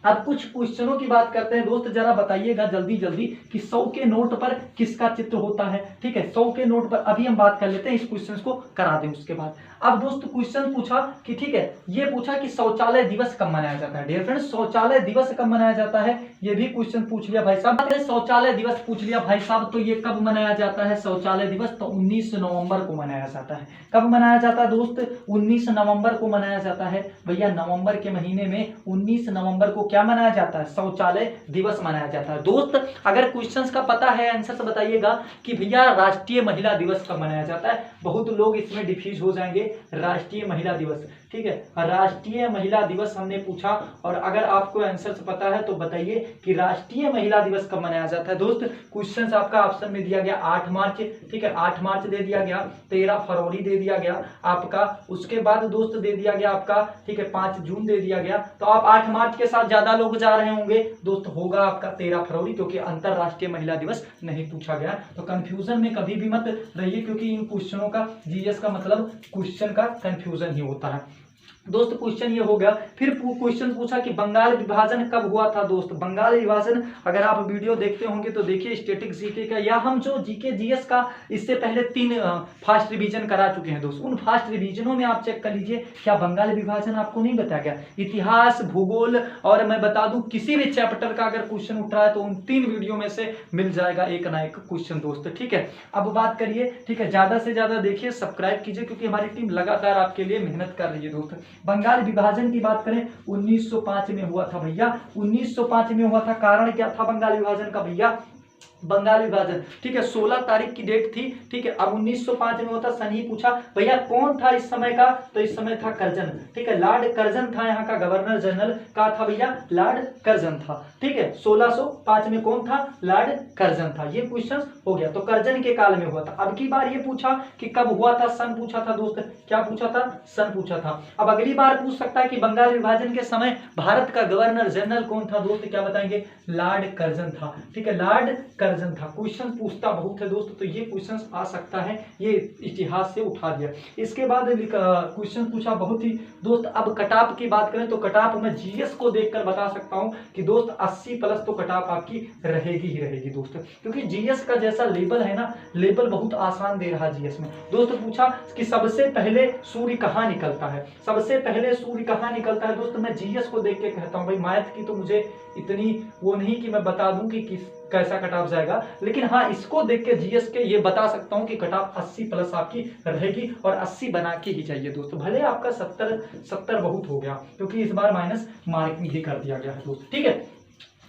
अब कुछ क्वेश्चनों की बात करते हैं दोस्त। जरा बताइएगा जल्दी जल्दी कि 100 के नोट पर किसका चित्र होता है। ठीक है, 100 के नोट पर अभी हम बात कर लेते हैं, इस क्वेश्चन को करा दें उसके बाद। अब दोस्त क्वेश्चन पूछा कि ठीक है, ये पूछा कि शौचालय दिवस कब मनाया जाता है। डियर फ्रेंड्स, शौचालय दिवस कब मनाया जाता है ये भी क्वेश्चन पूछ लिया भाई साहब। शौचालय दिवस पूछ लिया भाई साहब, तो ये कब मनाया जाता है शौचालय दिवस? तो 19 नवंबर को मनाया जाता है। कब मनाया जाता है दोस्त? 19 नवंबर को मनाया जाता है भैया। नवंबर के महीने में 19 नवंबर को क्या मनाया जाता है? शौचालय दिवस मनाया जाता है। दोस्त अगर क्वेश्चंस का पता है आंसर से बताइएगा कि भैया राष्ट्रीय महिला दिवस कब मनाया जाता है। बहुत लोग इसमें डिफ्यूज हो जाएंगे। राष्ट्रीय महिला दिवस, ठीक है, राष्ट्रीय महिला दिवस हमने पूछा। और अगर आपको आंसर से पता है तो बताइए कि राष्ट्रीय महिला दिवस कब मनाया जाता है। दोस्त क्वेश्चन आपका ऑप्शन में दिया गया 8 मार्च। ठीक है, 8 मार्च दे दिया गया, 13 फरवरी दे दिया गया आपका, उसके बाद दोस्त दे दिया गया आपका, ठीक है, 5 जून दे दिया गया। तो आप 8 मार्च के साथ ज्यादा लोग जा रहे होंगे दोस्त, होगा आपका 13 फरवरी, क्योंकि अंतरराष्ट्रीय महिला दिवस नहीं पूछा गया। तो कंफ्यूजन में कभी भी मत रहिए, क्योंकि इन क्वेश्चनों का जीएस का मतलब क्वेश्चन का कंफ्यूजन ही होता है दोस्त। क्वेश्चन ये हो गया। फिर क्वेश्चन पूछा कि बंगाल विभाजन कब हुआ था दोस्त। बंगाल विभाजन अगर आप वीडियो देखते होंगे तो देखिए स्टैटिक जीके का, या हम जो जीके जीएस का इससे पहले 3 फास्ट रिवीजन करा चुके हैं दोस्त। उन फास्ट रिवीजनों में आप चेक कर लीजिए, क्या बंगाल विभाजन आपको नहीं बताया गया। इतिहास, भूगोल और मैं बता दूं किसी भी चैप्टर का अगर क्वेश्चन उठ रहा है तो उन 3 वीडियो में से मिल जाएगा एक ना एक क्वेश्चन दोस्त। ठीक है, अब बात करिए, ठीक है, ज्यादा से ज्यादा देखिए, सब्सक्राइब कीजिए, क्योंकि हमारी टीम लगातार आपके लिए मेहनत कर रही है दोस्त। बंगाल विभाजन की बात करें 1905 में हुआ था भैया। 1905 में हुआ था। कारण क्या था बंगाल विभाजन का भैया? बंगाल विभाजन, ठीक है, 16 तारीख की डेट थी। ठीक है, अब 1905 में होता। सन ही पूछा भैया कौन था इस समय का, तो इस समय था कर्जन। ठीक है, लॉर्ड कर्जन था यहाँ का गवर्नर जनरल। का था भैया? लॉर्ड कर्जन था। ठीक है, 1605 में कौन था? लॉर्ड कर्जन था। ये क्वेश्चन हो गया, तो कर्जन के काल में हुआ था। अब की बार ये पूछा कि कब हुआ था, सन पूछा था दोस्त। क्या पूछा था? सन पूछा था। अब अगली बार पूछ सकता है कि बंगाल विभाजन के समय भारत का गवर्नर जनरल कौन था दोस्त। क्या बताएंगे? लॉर्ड कर्जन था। ठीक है, लॉर्ड कर्जन था। क्वेश्चन पूछता बहुत है दोस्त, तो ये क्वेश्चन आ सकता है, ये इतिहास से उठा दिया। इसके बाद क्वेश्चन पूछा बहुत ही दोस्त। अब कटऑफ की बात करें तो कटऑफ मैं जीएस को देखकर बता सकता हूं कि दोस्त 80 प्लस तो कटऑफ आपकी रहेगी ही रहेगी दोस्त, क्योंकि जीएस का जैसा लेवल है ना, लेवल बहुत आसान दे रहा है जीएस में दोस्त। पूछा कि सबसे पहले सूर्य कहाँ निकलता है। सबसे पहले सूर्य कहाँ निकलता है दोस्त, मैं जीएस को देख के कहता हूँ। भाई मैथ की तो मुझे इतनी वो नहीं कि मैं बता दूं कि किस कैसा कटऑफ जाएगा, लेकिन हाँ इसको देख के जीएस के ये बता सकता हूं कि कटऑफ 80 प्लस आपकी रहेगी, और 80 बना के ही चाहिए दोस्तों। भले आपका 70 बहुत हो गया, क्योंकि इस बार माइनस मार्किंग भी कर दिया गया है दोस्त। ठीक है,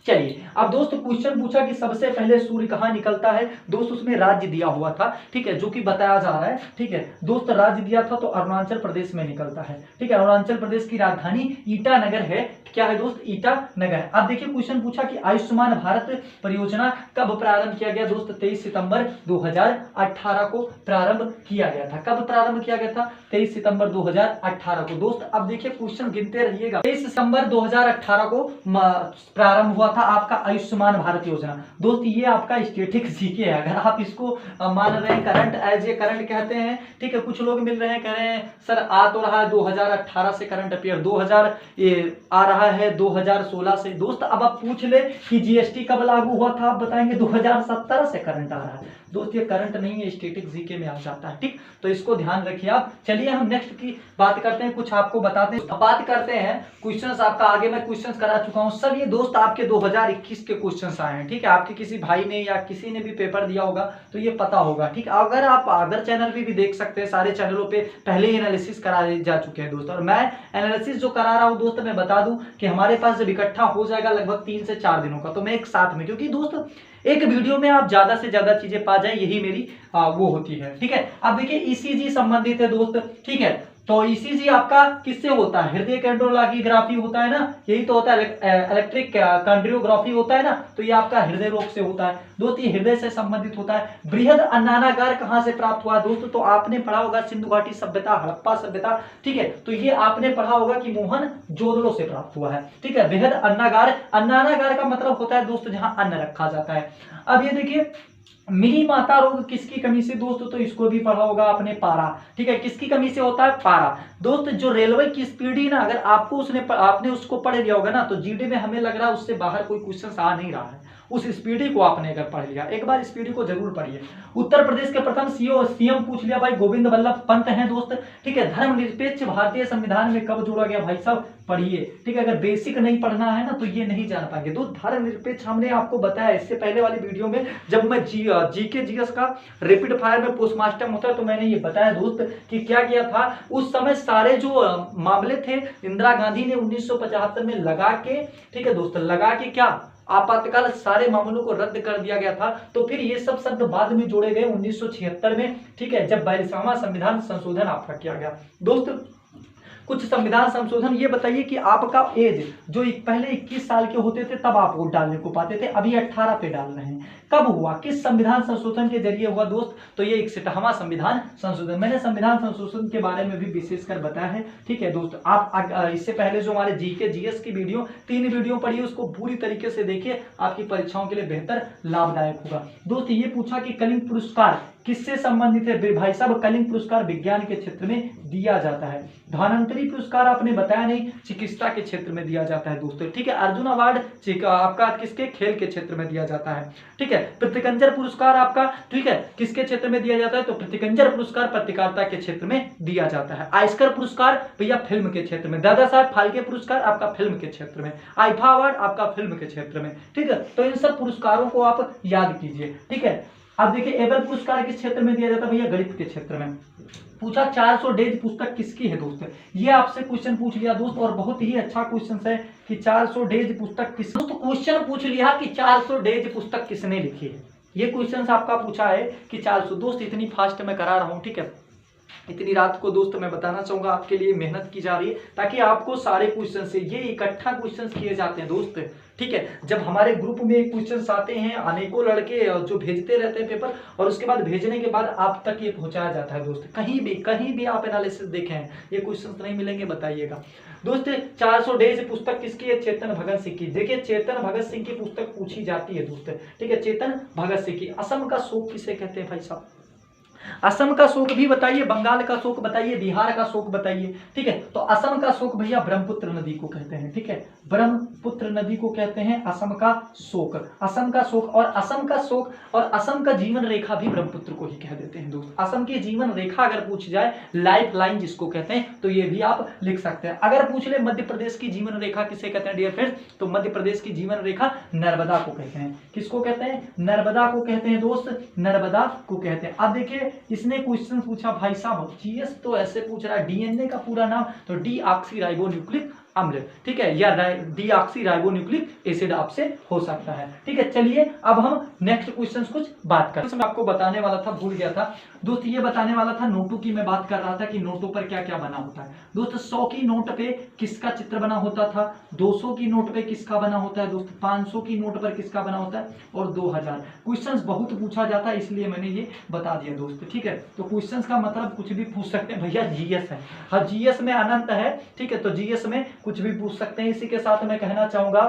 चलिए अब दोस्त क्वेश्चन पूछा कि सबसे पहले सूर्य कहाँ निकलता है दोस्त। उसमें राज्य दिया हुआ था, ठीक है, जो कि बताया जा रहा है। ठीक है दोस्त, राज्य दिया था तो अरुणाचल प्रदेश में निकलता है। ठीक है, अरुणाचल प्रदेश की राजधानी ईटानगर है। क्या है दोस्त? ईटानगर। अब देखिए क्वेश्चन पूछा कि आयुष्मान भारत परियोजना कब प्रारंभ किया गया दोस्त। 23 सितंबर 2018 को प्रारंभ किया गया था। कब प्रारंभ किया गया था? 23 सितंबर 2018 को दोस्त। अब देखिए क्वेश्चन गिनते रहिएगा। 23 सितंबर 2018 को प्रारंभ हुआ था आपका आयुष्मान भारत योजना। दोस्त ये आपका स्टैटिक जीके है, अगर आप इसको मान रहे हैं करंट एज ए करंट कहते हैं, ठीक है। कुछ लोग मिल रहे हैं कह रहे हैं सर आ तो रहा है 2018 से करंट अफेयर, 2000 ये आ रहा है 2016 से। दोस्त अब आप पूछ ले कि जीएसटी कब लागू हुआ था, आप बताएंगे 2017 से करंट आ रहा है। दोस्त ये करंट नहीं है, स्टैटिक जीके में आ जाता है, ठीक। तो इसको ध्यान रखिए आप। चलिए हम नेक्स्ट की बात करते हैं, कुछ आपको बताते हैं। बात करते हैं क्वेश्चंस आपका, आगे मैं क्वेश्चंस करा चुका हूं सब। ये दोस्त आपके 2021 के क्वेश्चंस आए हैं, ठीक है। आपके किसी भाई ने या किसी ने भी पेपर दिया होगा तो ये पता होगा, ठीक। अगर आप अदर चैनल पे भी देख सकते हैं, सारे चैनलों पे पहले ही एनालिसिस कराए जा चुके हैं दोस्त। और मैं एनालिसिस जो करा रहा हूं दोस्त, मैं बता दूं कि हमारे पास जब इकट्ठा हो जाएगा लगभग 3 से 4 दिनों का, तो मैं एक साथ में, क्योंकि दोस्त एक वीडियो में आप ज्यादा से ज्यादा चीजें पा जाए, यही मेरी वो होती है, ठीक है। अब देखिए ईसीजी संबंधित है दोस्त, ठीक है। तो ईसीजी आपका किससे होता है, हृदय कार्डियोग्राफी होता है ना, यही तो होता है, इलेक्ट्रिक कार्डियोग्राफी होता है ना, तो ये आपका हृदय रोग से होता है दोस्त, ये हृदय से संबंधित होता है। बृहद अन्नानागार कहां से प्राप्त हुआ दोस्त, तो आपने पढ़ा होगा सिंधु घाटी सभ्यता, हड़प्पा सभ्यता, ठीक है। तो ये आपने पढ़ा होगा कि मोहन जोदड़ो से प्राप्त हुआ है, ठीक है। बृहद अन्नागार, अन्नानागार का मतलब होता है दोस्त जहां अन्न रखा जाता है। अब ये देखिए मिली माता रोग किसकी कमी से दोस्तों, तो इसको भी पढ़ा होगा आपने, पारा, ठीक है। किसकी कमी से होता है, पारा। दोस्त जो रेलवे की स्पीड ही ना, अगर आपको आपने उसको पढ़ लिया होगा ना, तो जीडी में हमें लग रहा है उससे बाहर कोई क्वेश्चन आ नहीं रहा है। उस स्पीडी को आपने अगर पढ़ लिया, एक बार स्पीडी को जरूर पढ़िए। उत्तर प्रदेश के प्रथम सीएम पूछ लिया भाई, गोविंद वल्लभ पंत हैं दोस्त, ठीक है। धर्मनिरपेक्ष भारतीय संविधान में कब जोड़ा गया भाई साहब, पढ़िए, ठीक है। अगर बेसिक नहीं पढ़ना है ना तो ये नहीं जान पाएंगे दोस्त। धर्मनिरपेक्ष हमने आपको बताया इससे पहले वाली वीडियो में, जब मैं जीके जीएस का रैपिड फायर में पोस्टमास्टर होता है तो मैंने ये बताया दोस्त कि क्या किया था उस समय। सारे जो मामले थे इंदिरा गांधी ने 1975 में लगा के, ठीक है दोस्त, लगा के क्या आपातकाल सारे मामलों को रद्द कर दिया गया था। तो फिर ये सब शब्द बाद में जोड़े गए 1976 में, ठीक है, जब 42वां संविधान संशोधन आपका किया गया दोस्त। कुछ संविधान संशोधन ये बताइए कि आपका एज जो पहले 21 साल के होते थे तब आप वोट डालने को पाते थे, अभी 18 पे डाल रहे हैं। कब हुआ, किस संविधान संशोधन के जरिए हुआ दोस्त, तो ये 61वां संविधान संशोधन। मैंने संविधान संशोधन के बारे में भी विशेषकर बताया है, ठीक है दोस्त। आप इससे पहले जो हमारे जीके जीएस की वीडियो 3 वीडियो पढ़िए, उसको पूरी तरीके से देखिए, आपकी परीक्षाओं के लिए बेहतर लाभदायक होगा दोस्त। ये पूछा कि कलिंग पुरस्कार किससे संबंधित है भाई साहब, कलिंग पुरस्कार विज्ञान के क्षेत्र में दिया जाता है। धन्वंतरी पुरस्कार आपने बताया नहीं, चिकित्सा के क्षेत्र में दिया जाता है दोस्तों, ठीक है। अर्जुन अवार्ड आपका किसके, खेल के क्षेत्र में दिया जाता है, ठीक है। प्रतिकंजर पुरस्कार आपका, ठीक है, किसके क्षेत्र में दिया जाता है, तो प्रतिकंजर पुरस्कार पत्रकारिता के क्षेत्र में दिया जाता है। आइस्कर पुरस्कार भैया फिल्म के क्षेत्र में। दादा साहब फाल्के पुरस्कार आपका फिल्म के क्षेत्र में। आईफा अवार्ड आपका फिल्म के क्षेत्र में, ठीक है। तो इन सब पुरस्कारों को आप याद कीजिए, ठीक है। अब देखिए एबल पुरस्कार किस क्षेत्र में दिया जाता है भैया, गणित के क्षेत्र में। पूछा 400 डेज पुस्तक किसकी है दोस्त, ये आपसे क्वेश्चन पूछ लिया दोस्त, और बहुत ही अच्छा क्वेश्चन है कि 400 डेज पुस्तक किस, तो क्वेश्चन पूछ लिया कि 400 डेज पुस्तक किसने लिखी है। ये क्वेश्चन आपका पूछा है कि 400। दोस्त इतनी फास्ट में करा रहा हूं, ठीक है। इतनी रात को दोस्त मैं बताना चाहूंगा आपके लिए मेहनत की जा रही है ताकि आपको सारे क्वेश्चन से, ये इकट्ठा क्वेश्चन किए जाते हैं दोस्त, ठीक है। जब हमारे ग्रुप में क्वेश्चंस आते हैं, अनेकों लड़के जो भेजते रहते हैं पेपर, और उसके बाद भेजने के बाद आप तक ये पहुंचाया जाता है दोस्त। कहीं भी आप एनालिसिस देखें ये क्वेश्चंस नहीं मिलेंगे, बताइएगा दोस्त। 400 डेज पुस्तक किसकी है, चेतन भगत सिंह की। देखिए चेतन भगत सिंह की पुस्तक पूछी जाती है दोस्त, ठीक है, चेतन भगत सिंह की। असम का शोक किसे कहते हैं भाई साहब, असम का शोक भी बताइए, बंगाल का शोक बताइए, बिहार का शोक बताइए, ठीक है। तो असम का शोक भैया ब्रह्मपुत्र नदी को कहते हैं, ठीक है, ब्रह्मपुत्र नदी को कहते हैं असम का शोक, असम का शोक। और असम का शोक और असम का जीवन रेखा भी ब्रह्मपुत्र को ही कह देते हैं दोस्त। असम की जीवन रेखा अगर पूछ जाए, लाइफ लाइन जिसको कहते हैं, तो ये भी आप लिख सकते हैं। अगर पूछ ले मध्य प्रदेश की जीवन रेखा किसे कहते हैं डियर फ्रेंड्स, तो मध्य प्रदेश की जीवन रेखा नर्मदा को कहते हैं। किसको कहते हैं, नर्मदा को कहते हैं दोस्त, नर्मदा को कहते हैं। अब देखिए इसने क्वेश्चन पूछा भाई साहब, जीएस तो ऐसे पूछ रहा है डीएनए का पूरा नाम, तो डीऑक्सीराइबोन्यूक्लिक अम्ल, ठीक है, या डीऑक्सीराइबोन्यूक्लिक एसिड आपसे हो सकता है, ठीक है। चलिए अब हम नेक्स्ट क्वेश्चन कुछ बात करें। मैं आपको बताने वाला था, भूल गया था दोस्त, ये बताने वाला था नोटों की। मैं बात कर रहा था कि नोटों पर क्या क्या बना होता है दोस्त। 100 की नोट पे किसका चित्र बना होता था, 200 की नोट पे किसका बना होता है दोस्त, 500 की नोट पर किसका बना होता है, और 2000। क्वेश्चंस बहुत पूछा जाता है इसलिए मैंने ये बता दिया दोस्त, ठीक है। तो क्वेश्चंस का मतलब कुछ भी पूछ सकते हैं भैया, जीएस है, हाँ जीएस में अनंत है, ठीक है। तो जीएस में कुछ भी पूछ सकते हैं। इसी के साथ मैं कहना चाहूंगा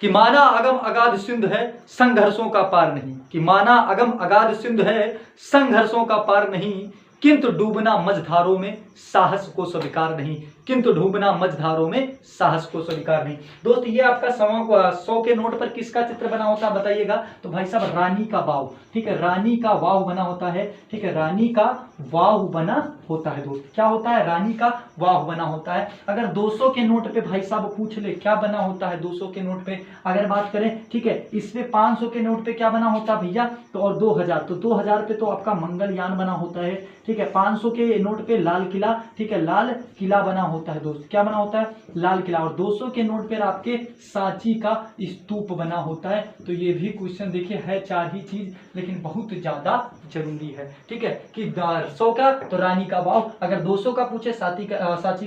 कि माना अगम अगाध सिंध है संघर्षों का पार नहीं, कि माना अगम अगाध सिंध है संघर्षों का पार नहीं, किंतु डूबना मझधारों में साहस को स्वीकार नहीं, किंतु डूबना मझधारों में साहस को स्वीकार नहीं। दोस्त ये आपका 100 के नोट पर किसका चित्र बना होता है बताइएगा? तो भाई साहब रानी का वाव, ठीक है, रानी का वाव बना होता है, ठीक है, रानी का वाव बना होता है दोस्त। क्या होता है? रानी का वाव बना होता है। अगर 200 के नोट पे भाई साहब पूछ ले क्या बना होता है 200 के नोट पे अगर बात करें, ठीक है, इसमें 500 के नोट पे क्या बना होता है भैया? तो और 2000, तो 2000 पे तो आपका मंगलयान बना होता है, ठीक है। 500 के नोट पे लाल किला, ठीक है, लाल किला बना होता है दोस्त। क्या बना होता है? लाल किला। और 200 के नोट पे आपके सांची का स्तूप बना होता है। तो ये भी क्वेश्चन देखिए है 4 ही चीज, लेकिन बहुत ज्यादा जरूरी है, ठीक है, कि 100 का तो रानी का वाव, अगर 200 का पूछे सांची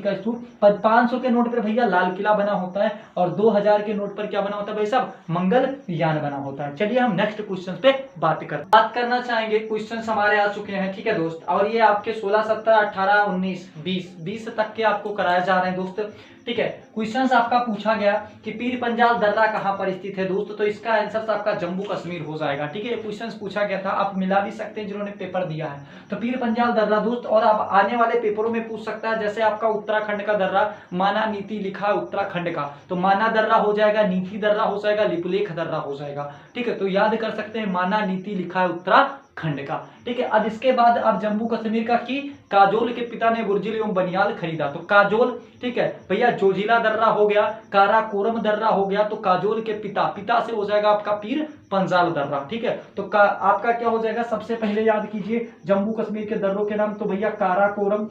का स्तूप, 500 के नोट पर भैया लाल किला बना होता है, और 2000 के नोट पर क्या बना होता है भाई साहब? मंगलयान बना होता है। चलिए हम नेक्स्ट क्वेश्चन पे बात करना चाहेंगे। क्वेश्चन हमारे आ चुके हैं, ठीक है दोस्त, और ये आपके 16, 17, 18, 19, 20 तक के आपको कराए जा रहे हैं दोस्त, ठीक है। क्वेश्चंस आपका पूछा गया कि पीर पंजाल दर्रा कहां पर स्थित है दोस्त, तो इसका आंसर आपका जम्मू कश्मीर हो जाएगा, ठीक है। क्वेश्चंस पूछा गया था, आप मिला भी सकते हैं जिन्होंने पेपर दिया है। तो पीर पंजाल दर्रा दोस्त, और आप आने वाले पेपरों में पूछ सकता है, जैसे आपका उत्तराखंड का दर्रा माना नीति लिखा है उत्तराखंड का, तो माना दर्रा हो जाएगा, नीति दर्रा हो जाएगा, लिपुलेख दर्रा हो जाएगा, ठीक है। तो याद कर सकते हैं माना नीति लिखा है उत्तराखंड का, ठीक है। अब इसके बाद आप जम्मू कश्मीर का कि काजोल के पिता ने बुर्जिल एवं बनियाल खरीदा, तो काजोल, ठीक है भैया, जोजिला दर्रा हो गया, काराकोरम दर्रा हो गया, तो काजोल के पिता से हो जाएगा आपका पीर पंजाल दर्रा, ठीक है। तो आपका क्या हो जाएगा? सबसे पहले याद कीजिए जम्मू कश्मीर के दर्रों के नाम, तो भैया काराकोरम,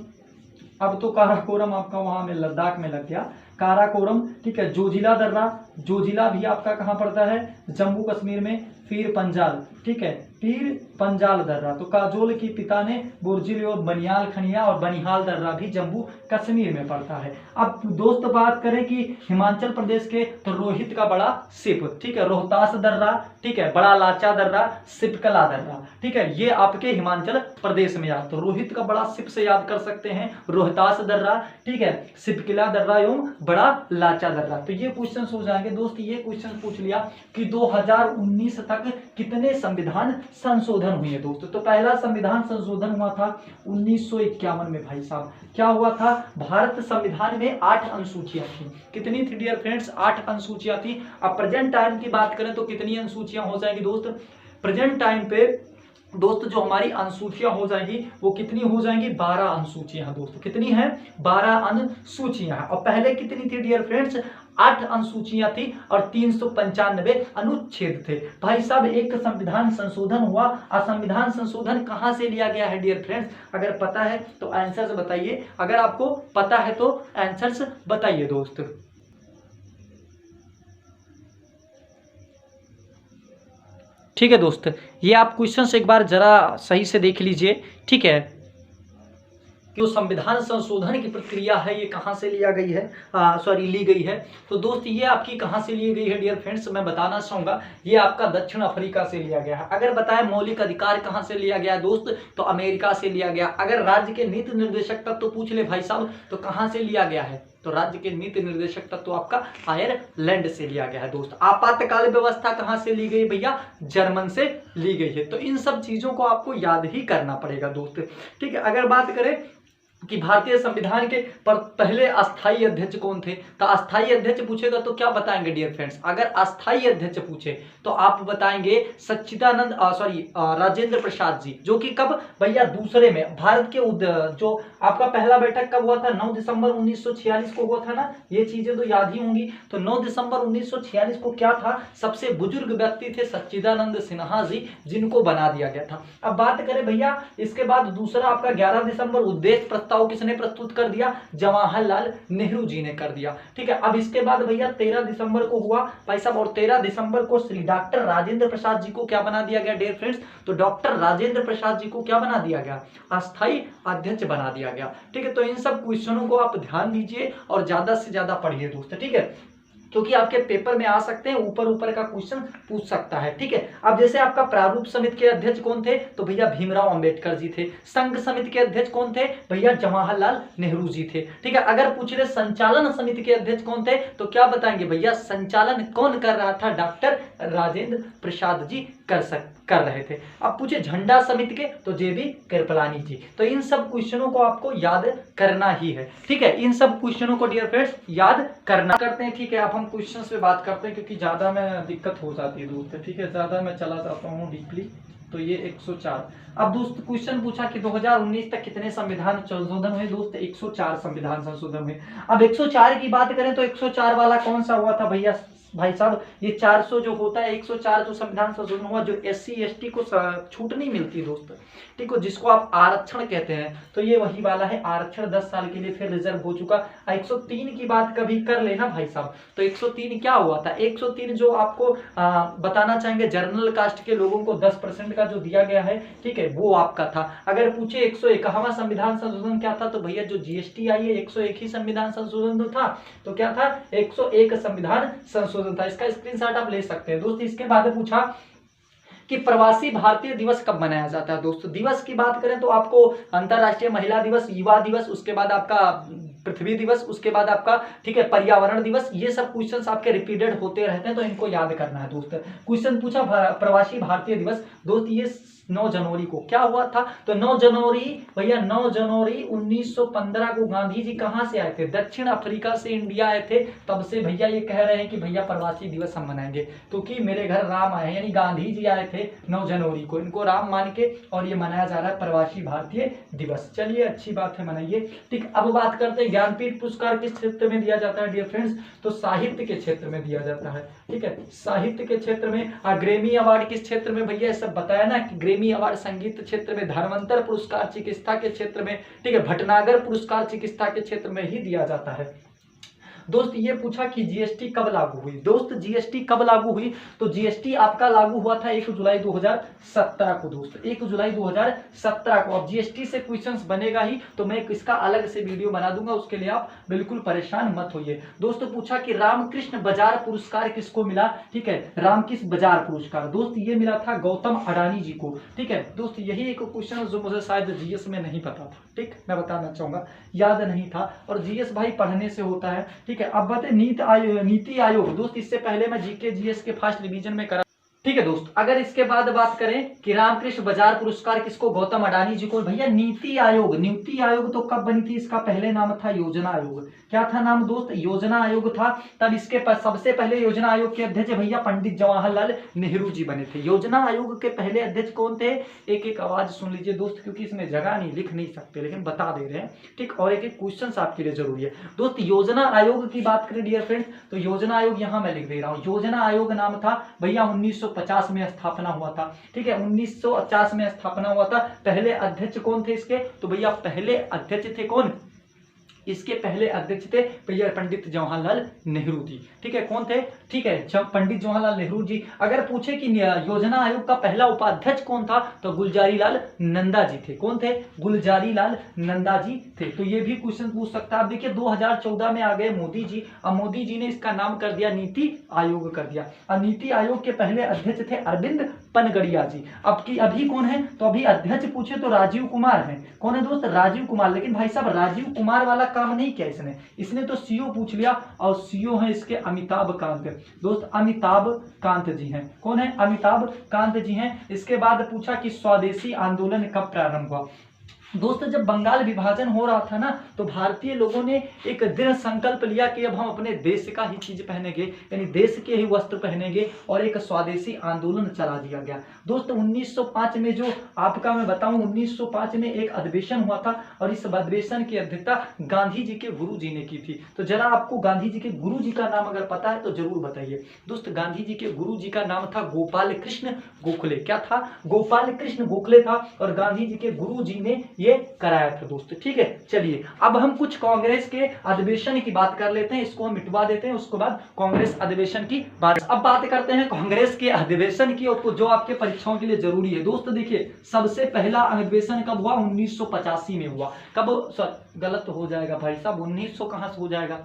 अब तो काराकोरम आपका वहां में लद्दाख में लग गया, काराकोरम, ठीक है। जोजिला दर्रा, जोजिला भी आपका कहां पड़ता है? जम्मू कश्मीर में। पीर पंजाल, ठीक है, पीर पंजाल दर्रा, तो काजोल की पिता ने बुर्जिल और बनियाल खनिया, और बनिहाल दर्रा भी जम्मू कश्मीर में पड़ता है। अब दोस्त बात करें कि हिमाचल प्रदेश के, तो रोहित का बड़ा सिप, ठीक है, रोहतास दर्रा, ठीक है, बड़ा लाचा दर्रा, सिपकला दर्रा, ठीक है, ये आपके हिमाचल प्रदेश में आता। तो रोहित का बड़ा सिप से याद कर सकते हैं रोहतास दर्रा, ठीक है, सिपकिला दर्रा एवं बड़ा लाचा दर्रा। तो ये क्वेश्चन हो जाएंगे दोस्त। ये क्वेश्चन पूछ लिया कि 2019 तक कितने संविधान संशोधन हुए दोस्तों। तो पहला संविधान संशोधन हुआ था 1951 में भाई साहब। क्या हुआ था? भारत संविधान में 8 अनुसूचियां थी। कितनी थी डियर फ्रेंड्स? 8 अनुसूचियां थी। अब प्रेजेंट टाइम की बात करें तो कितनी अनुसूचियां हो जाएंगी दोस्त? प्रेजेंट टाइम पे दोस्त जो हमारी अनुसूचियां हो जाएंगी वो कितनी हो जाएंगी? 12 अनुसूचियां दोस्तों। कितनी है? 12 अनुसूचियां। और पहले कितनी थी डियर फ्रेंड्स? 8 अनुसूचियां थी और 395 अनुच्छेद थे। भाई साहब एक संविधान संशोधन हुआ। और संविधान संशोधन कहां से लिया गया है डियर फ्रेंड्स? अगर पता है तो आंसर्स बताइए, अगर आपको पता है तो आंसर्स बताइए दोस्त। ठीक है दोस्त, ये आप क्वेश्चन एक बार जरा सही से देख लीजिए, ठीक है, कि जो संविधान संशोधन की प्रक्रिया है ये कहाँ से लिया गई है, ली गई है। तो दोस्त ये आपकी कहाँ से ली गई है डियर फ्रेंड्स, मैं बताना चाहूंगा ये आपका दक्षिण अफ्रीका से लिया गया है। अगर बताएं मौलिक अधिकार कहाँ से लिया गया दोस्त, तो अमेरिका से लिया गया। अगर राज्य के नीति निर्देशक तत्व तो पूछ ले भाई साहब तो कहाँ से लिया गया है, तो राज्य के नीति निर्देशक तत्व तो आपका आयरलैंड से लिया गया है दोस्त। आपातकाल व्यवस्था कहाँ से ली गई भैया? जर्मन से ली गई है। तो इन सब चीजों को आपको याद ही करना पड़ेगा दोस्त, ठीक है। अगर बात करें कि भारतीय संविधान के पर पहले अस्थाई अध्यक्ष कौन थे, तो अस्थाई अध्यक्ष पूछेगा तो क्या बताएंगे डियर फ्रेंड्स? अगर अस्थाई अध्यक्ष पूछे तो आप बताएंगे सच्चिदानंद राजेंद्र प्रसाद जी, जो कि कब भैया? दूसरे में भारत के जो आपका पहला बैठक कब हुआ था? 9 दिसंबर 1946 को हुआ था ना, ये चीजें तो याद ही होंगी। तो 9 दिसंबर 1946 को क्या था? सबसे बुजुर्ग व्यक्ति थे सच्चिदानंद सिन्हा जी, जिनको बना दिया गया था। अब बात करें भैया इसके बाद दूसरा आपका 11 दिसंबर उद्देश्य प्रस्ताव किसने प्रस्तुत कर दिया? जवाहरलाल नेहरू जी ने कर दिया, ठीक है। अब इसके बाद भैया 13 दिसंबर को हुआ भाई साहब, और 13 दिसंबर को श्री डॉक्टर राजेंद्र प्रसाद जी को क्या बना दिया गया डियर फ्रेंड्स? तो डॉक्टर राजेंद्र प्रसाद जी को क्या बना दिया गया? अस्थाई अध्यक्ष बना दिया गया, ठीक है। तो इन सब क्वेश्चनों को आप ध्यान दीजिए और ज्यादा से ज्यादा पढ़िए दोस्त, ठीक है। क्योंकि आपके पेपर में आ सकते हैं, ऊपर ऊपर का क्वेश्चन पूछ सकता है। ठीक है, अब जैसे आपका प्रारूप समिति के अध्यक्ष कौन थे, तो भैया भीमराव अंबेडकर जी थे। संघ समिति के अध्यक्ष कौन थे, भैया जवाहरलाल नेहरू जी थे। ठीक है, अगर पूछ रहे संचालन समिति के अध्यक्ष कौन थे, तो क्या बताएंगे भैया, संचालन कौन कर रहा था, डॉक्टर राजेंद्र प्रसाद जी कर रहे थे। अब पूछे झंडा समिति के, तो जेबी कृपलानी जी। तो इन सब क्वेश्चनों को आपको याद करना ही है। ठीक है, इन सब क्वेश्चनों को डियर फ्रेंड्स याद करना करते हैं। ठीक है, अब हम क्वेश्चंस पे बात करते हैं, क्योंकि ज्यादा में दिक्कत हो जाती है दोस्त। ठीक है, ज्यादा मैं चला जाता हूँ डीपली। तो ये 104। अब दोस्त क्वेश्चन पूछा कि 2019 तक कितने संविधान संशोधन हुए, दोस्त 104 संविधान संशोधन हुए। अब 104 की बात करें तो 104 वाला कौन सा हुआ था भैया, भाई साहब ये 400 जो होता है, 104 जो संविधान संशोधन हुआ, जो SC ST को छूट नहीं मिलती दोस्त, ठीक है, जिसको आप आरक्षण कहते हैं, तो ये वही वाला है आरक्षण 10 साल के लिए फिर रिजर्व हो चुका। 103 की बात कभी कर लेना भाई साहब, तो 103 क्या हुआ था, 103 जो आपको बताना चाहेंगे, जनरल कास्ट के लोगों को 10% का जो दिया गया है, ठीक है, वो आपका था। अगर पूछे 101वां संविधान संशोधन क्या था, तो भैया जो GST आई है 101 ही संविधान संशोधन तो था, तो क्या था 101 संविधान संशोधन था। इसका स्क्रीनशॉट आप ले सकते हैं दोस्त। इसके बाद पूछा कि प्रवासी भारतीय दिवस कब मनाया जाता है। दोस्तों दिवस की बात करें तो आपको अंतरराष्ट्रीय महिला दिवस, युवा दिवस, उसके बाद आपका पृथ्वी दिवस, उसके बाद आपका ठीक है पर्यावरण दिवस, ये सब क्वेश्चंस आपके रिपीटेड होते रहते हैं, तो इनको याद करना है दोस्त। क्वेश्चन पूछा प्रवासी भारतीय दिवस, दोस्त ये 9 जनवरी को क्या हुआ था, तो 9 जनवरी भैया 9 जनवरी 1915 को गांधी जी कहां से आए थे, दक्षिण अफ्रीका से इंडिया आए थे। तब से भैया ये कह रहे हैं कि भैया प्रवासी दिवस हम मनाएंगे, क्योंकि मेरे घर राम आए हैं, यानी गांधी जी आए थे 9 जनवरी को, इनको राम मान के और ये मनाया जा रहा है प्रवासी भारतीय दिवस। चलिए अच्छी बात है, मनाइए। ठीक, अब बात करते हैं ज्ञानपीठ पुरस्कार किस क्षेत्र में दिया जाता है डियर फ्रेंड्स, तो साहित्य के क्षेत्र में दिया जाता है। ठीक है, साहित्य के क्षेत्र में। ग्रेमी अवार्ड किस क्षेत्र में, भैया सब बताया ना कि ग्रेमी अवार्ड संगीत क्षेत्र में, धर्मांतर पुरस्कार चिकित्सा के क्षेत्र में, ठीक है, भटनागर पुरस्कार चिकित्सा के क्षेत्र में ही दिया जाता है। दोस्त ये पूछा कि GST कब लागू हुई, दोस्त GST कब लागू हुई, तो GST आपका लागू हुआ था 1 जुलाई 2017 को दोस्त, 1 जुलाई 2017 को। अब GST से क्वेश्चंस बनेगा ही, तो मैं इसका अलग से वीडियो बना दूंगा, उसके लिए आप बिल्कुल परेशान मत होइए। दोस्तों पूछा कि रामकृष्ण बाजार पुरस्कार किसको मिला, ठीक है, रामकृष्ण बाजार पुरस्कार दोस्त ये मिला था गौतम अडानी जी को। ठीक है दोस्त, यही एक क्वेश्चन जो मुझे शायद GS में नहीं पता था, ठीक, मैं बताना चाहूंगा, याद नहीं था, और GS भाई पढ़ने से होता है। ठीक है, अब बात नीति आयोग दोस्त, इससे पहले मैं GK GS के फर्स्ट रिवीजन में करा। ठीक है दोस्त, अगर इसके बाद बात करें कि रामकृष्ण बाजार पुरस्कार किसको, गौतम अडानी जी को, भैया नीति आयोग तो कब बनी थी, इसका पहले नाम था योजना आयोग। क्या था नाम दोस्त, योजना आयोग था। तब इसके सबसे पहले योजना आयोग के अध्यक्ष भैया पंडित जवाहरलाल नेहरू जी बने थे। योजना आयोग के पहले अध्यक्ष कौन थे, एक एक आवाज सुन लीजिए दोस्त, क्योंकि इसमें जगह नहीं, लिख नहीं सकते, लेकिन बता दे रहे हैं। ठीक, और एक एक क्वेश्चन आपके लिए जरूरी है दोस्त। योजना आयोग की बात करें डियर फ्रेंड्स, तो योजना आयोग यहां मैं लिख दे रहा हूं, योजना आयोग नाम था भैया 1950 में स्थापना हुआ था। ठीक है, 1950 में स्थापना हुआ था। पहले अध्यक्ष कौन थे इसके, तो भैया पहले अध्यक्ष थे कौन, इसके पहले अध्यक्ष थे भैया पंडित जवाहरलाल नेहरू जी। ठीक है, कौन थे, ठीक है, जब पंडित जवाहरलाल नेहरू जी। अगर पूछे कि योजना आयोग का पहला उपाध्यक्ष कौन था, तो गुलजारी लाल नंदा जी थे। कौन थे, गुलजारी लाल नंदा जी थे। तो ये भी क्वेश्चन पूछ सकता है। आप देखिए 2014 में आ गए मोदी जी, अब मोदी जी ने इसका नाम कर दिया नीति आयोग कर दिया। अब नीति आयोग के पहले अध्यक्ष थे अरविंद पनगड़िया जी। अब की अभी कौन है, तो अभी अध्यक्ष पूछे तो राजीव कुमार है। कौन है दोस्त, राजीव कुमार। लेकिन भाई साहब राजीव कुमार वाला काम नहीं किया इसने तो सीओ पूछ लिया, और सीओ है इसके अमिताभ कांत दोस्त, अमिताभ कांत जी हैं। कौन है, अमिताभ कांत जी हैं। इसके बाद पूछा कि स्वदेशी आंदोलन कब प्रारंभ हुआ। दोस्तों जब बंगाल विभाजन हो रहा था ना, तो भारतीय लोगों ने एक दृढ़ संकल्प लिया कि अब हम अपने देश का ही चीज पहनेंगे, यानी देश के ही वस्त्र पहनेंगे, और एक स्वदेशी आंदोलन चला दिया गया। दोस्तों 1905 में जो आपका मैं बताऊं, 1905 में एक अधिवेशन हुआ था, और इस अधिवेशन की अध्यक्षता गांधी जी के गुरु जी ने की थी। तो जरा आपको गांधी जी के गुरु जी का नाम अगर पता है तो जरूर बताइए दोस्त। गांधी जी के गुरु जी का नाम था गोपाल कृष्ण गोखले। क्या था, गोपाल कृष्ण गोखले था, और गांधी जी के गुरु जी ने ये कराया था दोस्त। ठीक है, चलिए अब हम कुछ कांग्रेस के अधिवेशन की बात कर लेते हैं, इसको हम मिटवा देते हैं, उसके बाद कांग्रेस अधिवेशन की बात। अब बात करते हैं कांग्रेस के अधिवेशन की, और जो आपके परीक्षाओं के लिए जरूरी है। दोस्त देखिए सबसे पहला अधिवेशन कब हुआ, 1985 में हुआ। कब, गलत हो जाएगा भाई साहब, 1900 कहां से हो जाएगा,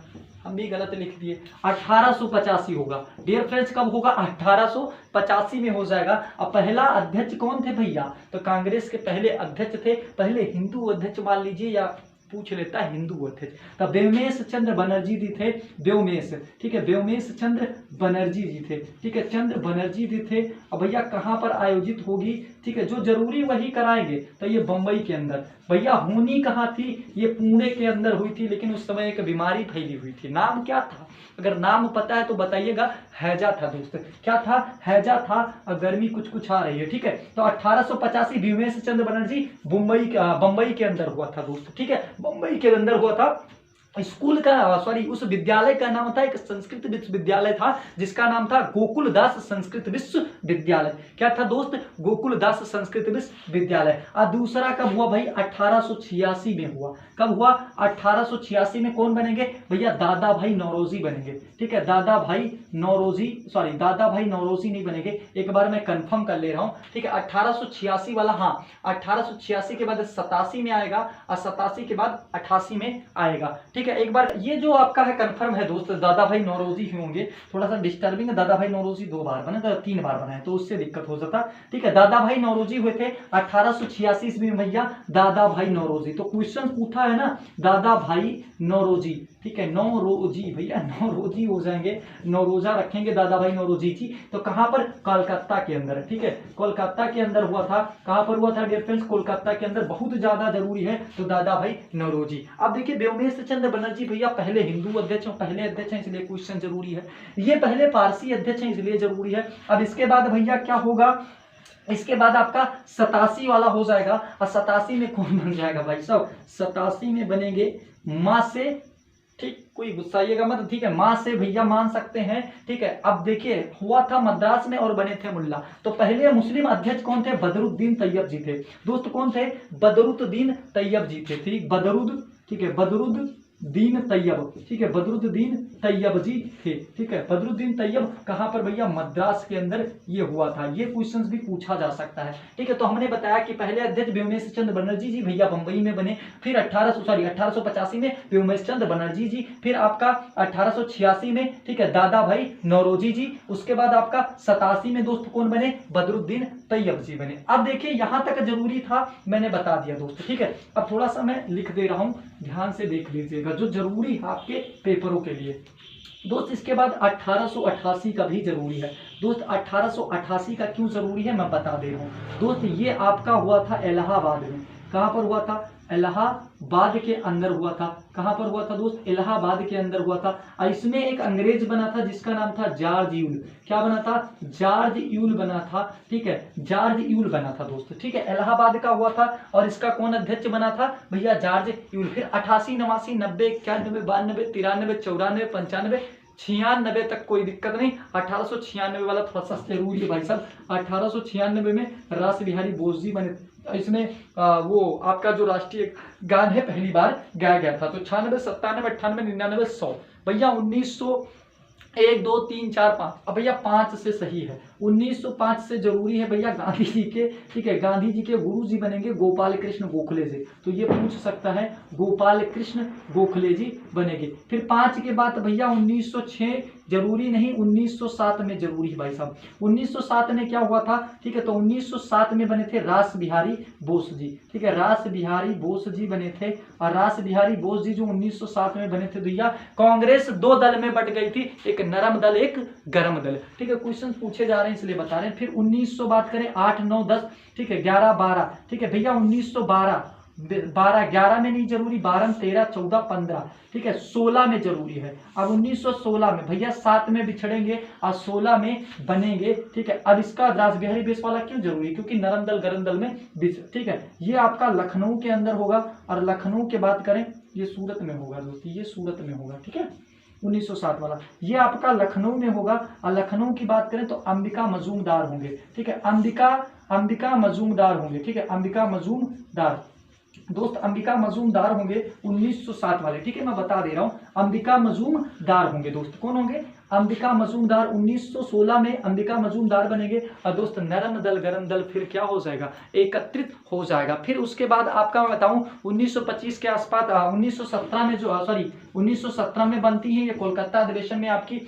हम भी गलत लिख दिए, 1885 होगा डियर फ्रेंड्स। कब होगा? 1885 में हो जाएगा। अब पहला अध्यक्ष कौन थे भैया? तो कांग्रेस के पहले अध्यक्ष थे, पहले हिंदू अध्यक्ष मान लीजिए या पूछ लेता है हिंदू अध्यक्ष, तब व्योमेश चंद्र बनर्जी जी थे। व्योमेश, ठीक है, व्योमेश चंद्र बनर्जी जी थे, ठीक है, चंद्र बनर्जी जी थे। अब भैया कहाँ पर आयोजित होगी? ठीक है, जो जरूरी वही कराएंगे। तो ये बम्बई के अंदर। भैया होनी कहाँ थी? ये पुणे के अंदर हुई थी, लेकिन उस समय एक बीमारी फैली हुई थी। नाम क्या था? अगर नाम पता है तो बताइएगा। हैजा था दोस्त। क्या था? हैजा था। और गर्मी कुछ कुछ आ रही है, ठीक है। तो 1885 व्योमेश चंद्र बनर्जी बम्बई के अंदर हुआ था दोस्त, ठीक है, बम्बई के अंदर हुआ था। स्कूल का सॉरी उस विद्यालय का नाम था, एक संस्कृत विश्वविद्यालय था जिसका नाम था गोकुलदास संस्कृत विश्वविद्यालय। क्या था दोस्त? गोकुलदास संस्कृत विश्वविद्यालय। और दूसरा कब हुआ भाई? 1886 में हुआ। कब हुआ? 1886 में। कौन बनेंगे भैया? दादा भाई नौरोजी बनेंगे, ठीक है, दादा भाई नौरोजी, सॉरी दादा भाई नौरोजी नहीं बनेंगे, एक बार मैं कंफर्म कर ले रहा हूं, ठीक है। 1886 वाला, हाँ 1886 के बाद 87 में आएगा और 87 के बाद 88 में आएगा, ठीक है। एक बार ये जो आपका है कंफर्म है दोस्त, दादा भाई नौरोजी ही होंगे। थोड़ा सा डिस्टर्बिंग है, दादा भाई नौरोजी 2 बार बने तो 3 बार बनाए तो उससे दिक्कत हो जाता, ठीक है। दादा भाई नौरोजी हुए थे 1886 में भैया, दादा भाई नौरोजी। तो क्वेश्चन पूछा है ना, दादा भाई नौरोजी, ठीक है, नौरोजी भैया, नौरोजी हो जाएंगे, नौरोजा रखेंगे दादा भाई नौरोजी जी। तो कहां पर? कोलकाता के अंदर, ठीक है, कोलकाता के अंदर हुआ था। कहां पर हुआ था डियर फ्रेंड्स? कोलकाता के अंदर। बहुत ज्यादा जरूरी है तो दादा भाई नौरोजी। अब देखिए व्योमेश चंद्र बनर्जी भैया पहले हिंदू अध्यक्ष पहले अध्यक्ष हैं, इसलिए क्वेश्चन जरूरी है। ये पहले पारसी अध्यक्ष हैं, इसलिए जरूरी है। अब इसके बाद भैया क्या होगा? इसके बाद आपका 87 वाला हो जाएगा। और 87 में कौन बन जाएगा भाई साहब? 87 में बनेंगे मां से, ठीक, कोई गुस्साइएगा मत, ठीक है, मां से भैया मान सकते हैं, ठीक है। अब देखिए हुआ था मद्रास में और बने थे मुल्ला। तो पहले मुस्लिम अध्यक्ष कौन थे? बदरुद्दीन तैयब जी थे दोस्त। कौन थे? बदरुद्दीन तैयब जी थे, ठीक, ठीक है, बदरुद्दीन तैयब, ठीक है, बदरुद्दीन तैयब जी थे, ठीक है। बदरुद्दीन तैयब कहां पर भैया? मद्रास के अंदर ये हुआ था। ये क्वेश्चन भी पूछा जा सकता है, ठीक है। तो हमने बताया कि पहले अध्यक्ष व्योमेश चंद्र बनर्जी जी भैया बंबई में बने, फिर 1885 में व्योमेश चंद्र बनर्जी जी, फिर आपका 1886 में, ठीक है, दादा भाई नौरोजी जी। उसके बाद आपका 87 में दोस्त कौन बने? बदरुद्दीन तैयब जी बने। अब देखिए यहां तक जरूरी था, मैंने बता दिया दोस्त, ठीक है। अब थोड़ा सा मैं लिख दे रहा हूं, ध्यान से देख लीजिएगा, जो जरूरी है आपके पेपरों के लिए दोस्त। इसके बाद 1888 का भी जरूरी है दोस्त। 1888 का क्यों जरूरी है मैं बता दे रहा हूं दोस्त। ये आपका हुआ था इलाहाबाद में। कहां पर हुआ था? इलाहाबाद के अंदर हुआ था। कहां पर हुआ था दोस्त? इलाहाबाद के अंदर हुआ था। और इसमें एक अंग्रेज बना था जिसका नाम था जॉर्ज यूल। क्या बना था? जॉर्ज यूल बना था, ठीक है, जॉर्ज यूल बना था दोस्त, ठीक है। इलाहाबाद का हुआ था और इसका कौन अध्यक्ष बना था भैया? George Yule. फिर 88, 89, 90, 91, 92, 93, 94, 95, 96 तक कोई दिक्कत नहीं। 1896 वाला थोड़ा सा जरूरी है भाई साहब। 1896 में रास बिहारी बोस जी बने। इसमें वो आपका जो राष्ट्रीय गान है पहली बार गाया गया था। तो 96, 97, 98, 99, 100 भैया 1901, 2, 3, 4, 5। अब भैया 5 से सही है, 1905 से जरूरी है भैया गांधी जी के, ठीक है, गांधी जी के गुरु जी बनेंगे गोपाल कृष्ण गोखले जी। तो ये पूछ सकता है, गोपाल कृष्ण गोखले जी बनेंगे। फिर 5 के बाद भैया 1906 जरूरी नहीं, 1907 में जरूरी है भाई साहब। 1907 में क्या हुआ था? ठीक है, तो 1907 में बने थे रास बिहारी बोस जी, ठीक है, रास बिहारी बोस जी बने थे। और रास बिहारी बोस जी जो 1907 में बने थे भैया, कांग्रेस 2 दल में बट गई थी, एक नरम दल एक गरम दल, ठीक है। क्वेश्चन पूछे जा रहे हैं इसलिए बता रहे हैं। फिर 1900 बात करें, 8, 9, 10, ठीक है, 11, 12, ठीक है भैया 1912, 12, 11 में नहीं जरूरी, 12, 13, 14, 15, ठीक है, 16 में जरूरी है। अब 1916 में भैया 7 में बिछड़ेंगे और 16 में बनेंगे, ठीक है। अब इसका रास बिहारी बेस वाला क्यों जरूरी? क्योंकि नरम दल गरम दल में, ठीक है। ये आपका लखनऊ के अंदर होगा। और लखनऊ की बात करें, ये सूरत में होगा दोस्तों, ये सूरत में होगा, ठीक है, 1907 वाला ये आपका लखनऊ में होगा। और लखनऊ की बात करें तो अंबिका मजूमदार होंगे, ठीक है, अंबिका मजूमदार होंगे, ठीक है, अंबिका मजूमदार दोस्त, अंबिका मजूमदार होंगे 1907 वाले, ठीक है, मैं बता दे रहा हूं, अंबिका मजूमदार होंगे दोस्त। कौन होंगे? अंबिका मजूमदार 1916 में अंबिका मजूमदार बनेंगे। और दोस्त नरम दल गरम दल फिर क्या हो जाएगा, एकत्रित हो जाएगा। फिर उसके बाद आपका मैं बताऊं 1925 के आसपास 1917 में जो 1917 में बनती है ये कोलकाता अधिवेशन में आपकी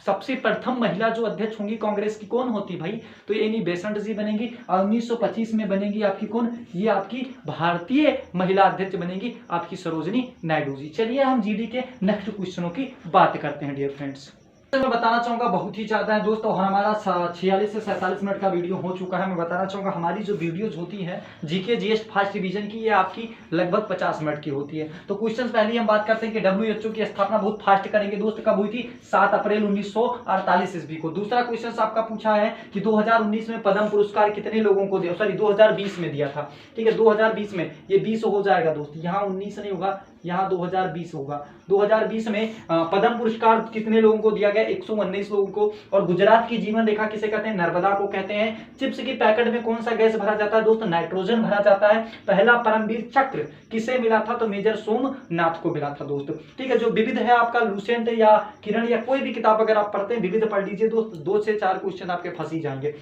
सबसे प्रथम महिला जो अध्यक्ष होंगी कांग्रेस की, कौन होती भाई, तो ये एनी बेसेंट जी बनेंगी। और 1925 में बनेगी आपकी कौन, ये आपकी भारतीय महिला अध्यक्ष बनेगी आपकी सरोजिनी नायडू जी। चलिए हम जीडी के नेक्स्ट क्वेश्चनों की बात करते हैं डियर फ्रेंड्स। मैं बताना चाहूंगा बहुत ही ज्यादा है दोस्तों, हमारा 46 से 47 मिनट का वीडियो हो चुका है। मैं बताना चाहूंगा हमारी जो वीडियोज होती हैं जीके जीएस फर्स्ट डिवीजन की, ये आपकी लगभग 50 मिनट की होती है। तो क्वेश्चन पहले हम बात करते हैं कि WHO की स्थापना बहुत फास्ट करेंगे दोस्त, कब हुई थी, 7 अप्रैल 1948 ईस्वी को। दूसरा क्वेश्चन आपका पूछा है कि 2019 में पद्म पुरस्कार कितने लोगों को दिया, 2020 में दिया था, ठीक है, 2020 में, ये 20 हो जाएगा दोस्त, यहाँ 19 नहीं होगा, यहाँ 2020 होगा। 2020 में पद्म पुरस्कार कितने लोगों को दिया गया, 119 लोगों को। और गुजरात की जीवन रेखा किसे कहते हैं, नर्मदा को कहते हैं। चिप्स की पैकेट में कौन सा गैस भरा जाता है दोस्त, नाइट्रोजन भरा जाता है। पहला परमवीर चक्र किसे मिला था, तो मेजर सोमनाथ को मिला था दोस्त, ठीक है। जो विविध है आपका लूसेंट या किरण या कोई भी किताब अगर आप पढ़ते हैं विविध पढ़ लीजिए दोस्त, 2 से 4 क्वेश्चन आपके फंसी जाएंगे।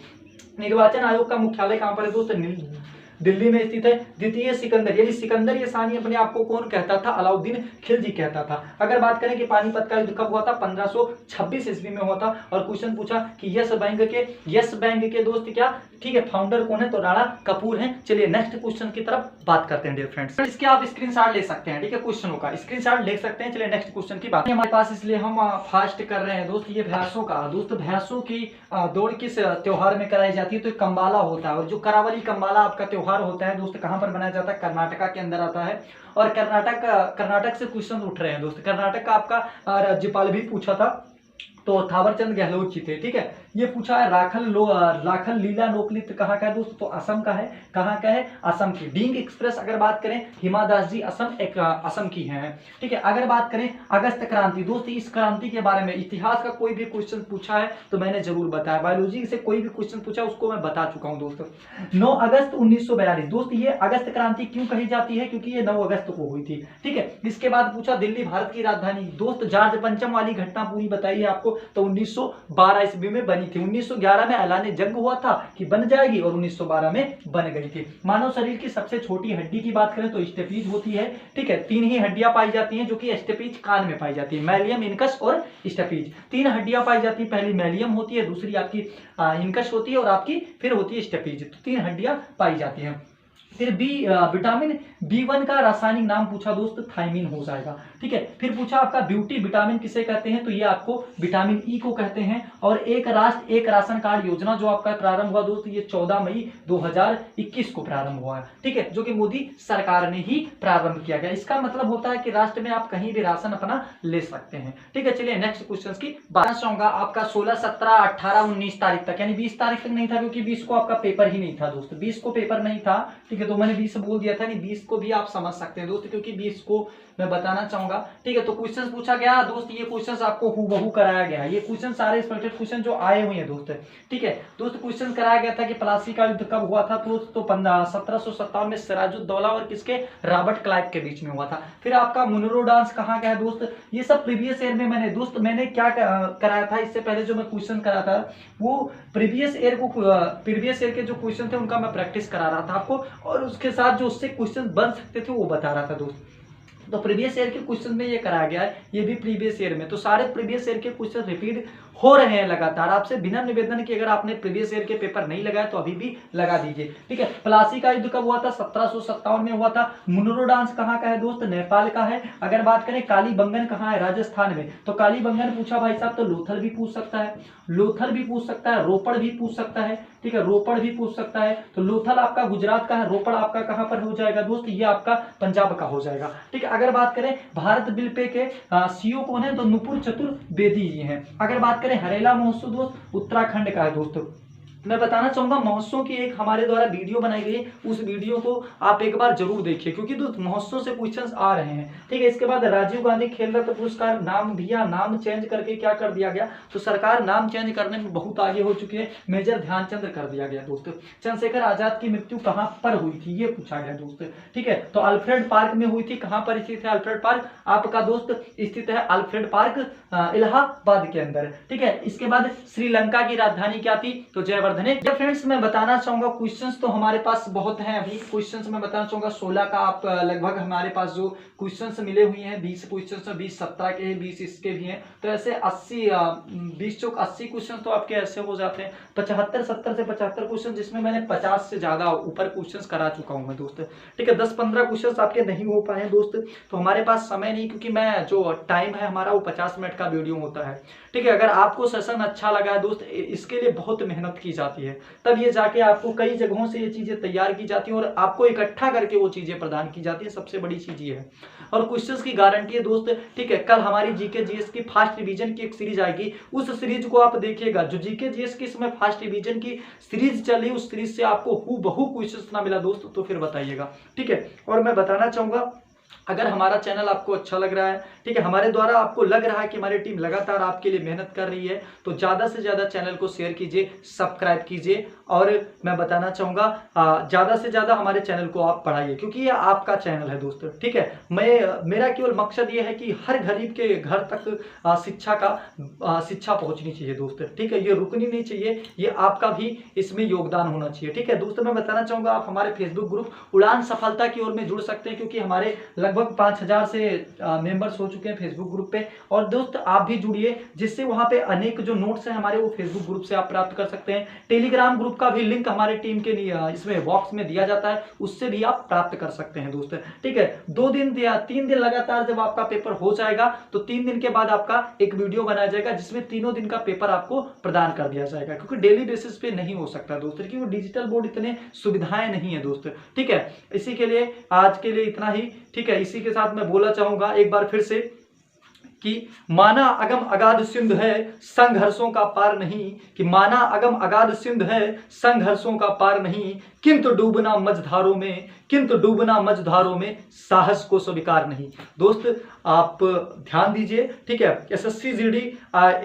निर्वाचन आयोग का मुख्यालय कहां पर है दोस्त, दिल्ली में स्थित है। द्वितीय सिकंदर यानी सिकंदर ये सानी अपने आप को कौन कहता था, अलाउद्दीन खिलजी कहता था। अगर बात करें कि पानीपत का युद्ध कब हुआ था, 1526 ईस्वी में हुआ था। और क्वेश्चन पूछा कि यस बैंक के दोस्त क्या, ठीक है, फाउंडर कौन है, तो राणा कपूर हैं। चलिए नेक्स्ट क्वेश्चन की तरफ बात करते हैं डियर फ्रेंड्स। इसके आप स्क्रीनशॉट ले सकते हैं, ठीक है, क्वेश्चनों का स्क्रीनशॉट ले सकते हैं। चलिए नेक्स्ट क्वेश्चन की बात हमारे पास, इसलिए हम फास्ट कर रहे हैं दोस्त। ये भैंसों का दोस्त, भैंसों की दौड़ किस त्योहार में कराई जाती है, तो कंबाला होता है। और जो करावली कंबाला आपका त्योहार होता है दोस्त, कहां पर बनाया जाता है, कर्नाटका के अंदर आता है। और कर्नाटक से क्वेश्चन उठ रहे हैं दोस्त। कर्नाटक का आपका राज्यपाल भी पूछा था, तो थावरचंद गहलोत जी थे, ठीक है। ये पूछा है राखल लीला लोकनृत्य कहाँ का है दोस्त, तो असम का है। कहाँ का है, असम की। डींग एक्सप्रेस अगर बात करें, हिमा दास जी असम की हैं, ठीक है। अगर बात करें अगस्त क्रांति दोस्त, इस क्रांति के बारे में इतिहास का कोई भी क्वेश्चन पूछा है तो मैंने जरूर बताया। बायोलॉजी से कोई भी क्वेश्चन पूछा उसको मैं बता चुका हूँ दोस्तों। 9 अगस्त 1942 दोस्त, ये अगस्त क्रांति क्यों कही जाती है, क्योंकि ये 9 अगस्त को हुई थी, ठीक है। इसके बाद पूछा दिल्ली भारत की राजधानी दोस्त, जॉर्ज पंचम वाली घटना पूरी बताइए आपको, तो 1912 ईस्वी में बनी थी। 1911 में ऐलान जंग हुआ था कि बन जाएगी, और 1912 में बन गई थी। मानव शरीर की सबसे छोटी हड्डी की बात करें तो स्टेपीज होती है, ठीक है। 3 ही हड्डियां पाई जाती हैं, जो कि स्टेपीज कान में पाई जाती है, मैलियम, इनकस और स्टेपीज। 3 हड्डियां पाई जाती है, पहली मैलियम होती है, दूसरी आपकी इनकस होती है, और आपकी फिर होती है स्टेपीज। तो 3 हड्डियां पाई जाती हैं। फिर विटामिन B1 का रासायनिक नाम पूछा दोस्त, थायमिन हो जाएगा, ठीक है। फिर पूछा आपका ब्यूटी विटामिन किसे कहते हैं, तो ये आपको विटामिन ई को कहते हैं। और एक राष्ट्र एक राशन कार्ड योजना जो आपका प्रारंभ हुआ दोस्त, ये 14 मई 2021 को प्रारंभ हुआ है, ठीक है, जो कि मोदी सरकार ने ही प्रारंभ किया गया। इसका मतलब होता है कि राष्ट्र में आप कहीं भी राशन अपना ले सकते हैं, ठीक है। चलिए नेक्स्ट क्वेश्चन की बात चाहूंगा। आपका 16, 17, 18, 19 तारीख तक, यानी 20 तारीख तक नहीं था, क्योंकि 20 को आपका पेपर ही नहीं था दोस्त, 20 को पेपर नहीं था, ठीक है। तो मैंने 20 बोल दिया था, नहीं 20 को भी आप समझ सकते हैं दोस्त, क्योंकि 20 को मैं बताना चाहूंगा, ठीक है। तो क्वेश्चन पूछा गया दोस्त, ये क्वेश्चन आपको हूबहू कराया गया है। ये क्वेश्चन सारे एक्सपेक्टेड क्वेश्चन जो आए हुए हैं दोस्त, ठीक है। दोस्त क्वेश्चन कराया गया था कि प्लासी का युद्ध कब हुआ था, तो 1757 में सिराजुद्दौला और किसके, रॉबर्ट क्लाइव के बीच में हुआ था। फिर आपका मुनरो डांस कहाँ का है दोस्त, ये सब प्रीवियस ईयर में मैंने क्या कराया था, इससे पहले जो मैं क्वेश्चन करा था वो प्रीवियस ईयर के जो क्वेश्चन थे उनका मैं प्रैक्टिस करा रहा था आपको, और उसके साथ जो उससे क्वेश्चन बन सकते थे वो बता रहा था दोस्त। तो प्रीवियस ईयर के क्वेश्चन में ये कराया गया है, ये भी प्रीवियस ईयर में। तो सारे प्रीवियस ईयर के क्वेश्चन रिपीट हो रहे हैं लगातार। आपसे बिना निवेदन कि अगर आपने प्रीवियस ईयर के पेपर नहीं लगाया तो अभी भी लगा दीजिए, ठीक है। प्लासी का युद्ध कब हुआ था, 1757 में हुआ था। मुनरो डांस कहाँ का है दोस्त, नेपाल का है। अगर बात करें कालीबंगन कहाँ है, राजस्थान में। तो कालीबंगन पूछा भाई साहब, तो लोथल भी पूछ सकता है, रोपड़ भी पूछ सकता है, ठीक है, रोपड़ भी पूछ सकता है। तो लोथल आपका गुजरात का है, रोपड़ आपका कहां पर हो जाएगा दोस्त, ये आपका पंजाब का हो जाएगा, ठीक है। अगर बात करें भारत बिल पे के सीओ कौन है, तो नुपुर चतुर्वेदी जी हैं। अगर बात करें हरेला महोत्सव दोस्त, उत्तराखंड का है दोस्तों। मैं बताना चाहूँगा महोत्सव की एक हमारे द्वारा वीडियो बनाई गई, उस वीडियो को आप एक बार जरूर देखिए, क्योंकि दोस्त महोत्सव से क्वेश्चंस आ रहे हैं। ठीक है, इसके बाद राजीव गांधी खेल रत्न पुरस्कार नाम भैया नाम चेंज करके क्या कर दिया गया, तो सरकार नाम चेंज करने में बहुत आगे हो चुकी है, मेजर ध्यानचंद कर दिया गया दोस्त। चंद्रशेखर आजाद की मृत्यु कहाँ पर हुई थी ये पूछा गया दोस्त। ठीक है, तो अल्फ्रेड पार्क में हुई थी। कहाँ पर स्थित है अल्फ्रेड पार्क आपका दोस्त, स्थित है अल्फ्रेड पार्क इलाहाबाद के अंदर। ठीक है, इसके बाद श्रीलंका की राजधानी क्या थी, तो जयवर्धने। फ्रेंड्स मैं बताना चाहूंगा क्वेश्चंस तो हमारे पास बहुत हैं, अभी क्वेश्चंस मैं बताना चाहूंगा 16 का आप लगभग हमारे पास जो क्वेश्चंस मिले हुए हैं 20 क्वेश्चंस, 20 17 के हैं, 20 इसके भी हैं, तो ऐसे 80 20 चौक 80 क्वेश्चन तो आपके ऐसे हो जाते हैं। 75 70 से 75 क्वेश्चन, जिसमें मैंने 50 से ज्यादा ऊपर क्वेश्चन करा चुका हूँ मैं दोस्त। ठीक है, 10-15 क्वेश्चन आपके नहीं हो पाए दोस्त, तो हमारे पास समय नहीं, क्योंकि मैं जो टाइम है हमारा वो 50 मिनट का वीडियो होता है। ठीक है, अगर आपको सेशन अच्छा लगा है दोस्त, इसके लिए बहुत मेहनत की जाती है, तब ये जाके आपको कई जगहों से ये चीजें तैयार की जाती हैं और आपको इकट्ठा करके वो चीजें प्रदान की जाती है, सबसे बड़ी चीज ये है। और क्वेश्चंस की गारंटी है दोस्त। ठीक है, कल हमारी जीके जीएस की फास्ट रिवीजन की एक सीरीज आएगी, उस सीरीज को आप देखिएगा। जो जीके जीएस की इसमें फास्ट रिवीजन की सीरीज चली, उस सीरीज से आपको हूबहू क्वेश्चंस ना मिला दोस्त तो फिर बताइएगा। ठीक है, और मैं बताना चाहूंगा अगर हमारा चैनल आपको अच्छा लग रहा है, ठीक है, हमारे द्वारा आपको लग रहा है कि हमारी टीम लगातार आपके लिए मेहनत कर रही है, तो ज़्यादा से ज़्यादा चैनल को शेयर कीजिए, सब्सक्राइब कीजिए, और मैं बताना चाहूँगा ज़्यादा से ज़्यादा हमारे चैनल को आप बढ़ाइए, क्योंकि ये आपका चैनल है दोस्तों। ठीक है, मेरा केवल मकसद ये है कि हर गरीब के घर तक शिक्षा पहुँचनी चाहिए दोस्त। ठीक है, ये रुकनी नहीं चाहिए, ये आपका भी इसमें योगदान होना चाहिए। ठीक है दोस्तों, मैं बताना चाहूँगा आप हमारे फेसबुक ग्रुप उड़ान सफलता की ओर में जुड़ सकते हैं, क्योंकि हमारे लगभग 5000 से मेंबर्स हो चुके हैं फेसबुक ग्रुप पे। और दोस्त आप भी जुड़िए, जिससे वहां पे अनेक जो नोट्स हैं हमारे वो फेसबुक ग्रुप से आप प्राप्त कर सकते हैं। टेलीग्राम ग्रुप का भी लिंक हमारे टीम के लिए इसमें बॉक्स में दिया जाता है, उससे भी आप प्राप्त कर सकते हैं दोस्त। ठीक है, 2 दिन या 3 दिन लगातार जब आपका पेपर हो जाएगा तो 3 दिन के बाद आपका एक वीडियो बनाया जाएगा, जिसमें तीनों दिन का पेपर आपको प्रदान कर दिया जाएगा, क्योंकि डेली बेसिस पे नहीं हो सकता दोस्त, क्योंकि वो डिजिटल बोर्ड इतने सुविधाएं नहीं है दोस्त। ठीक है, इसी के लिए आज के लिए इतना ही। ठीक है, इसी के साथ मैं बोला चाहूंगा एक बार फिर से कि माना अगम अगाध सिंधु है संघर्षों का पार नहीं, कि माना अगम अगाध सिंधु है संघर्षों का पार नहीं, किंतु डूबना मझधारों में, किंतु डूबना मझधारों में साहस को स्वीकार नहीं। दोस्त आप ध्यान दीजिए। ठीक है, एसएससी जीडी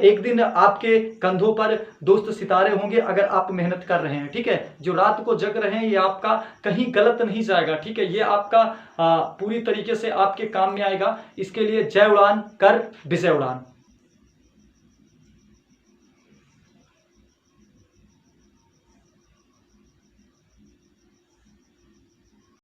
एक दिन आपके कंधों पर दोस्त सितारे होंगे अगर आप मेहनत कर रहे हैं। ठीक है, जो रात को जग रहे हैं ये आपका कहीं गलत नहीं जाएगा। ठीक है, ये आपका पूरी तरीके से आपके काम में आएगा। इसके लिए जय उड़ान कर विजय उड़ान।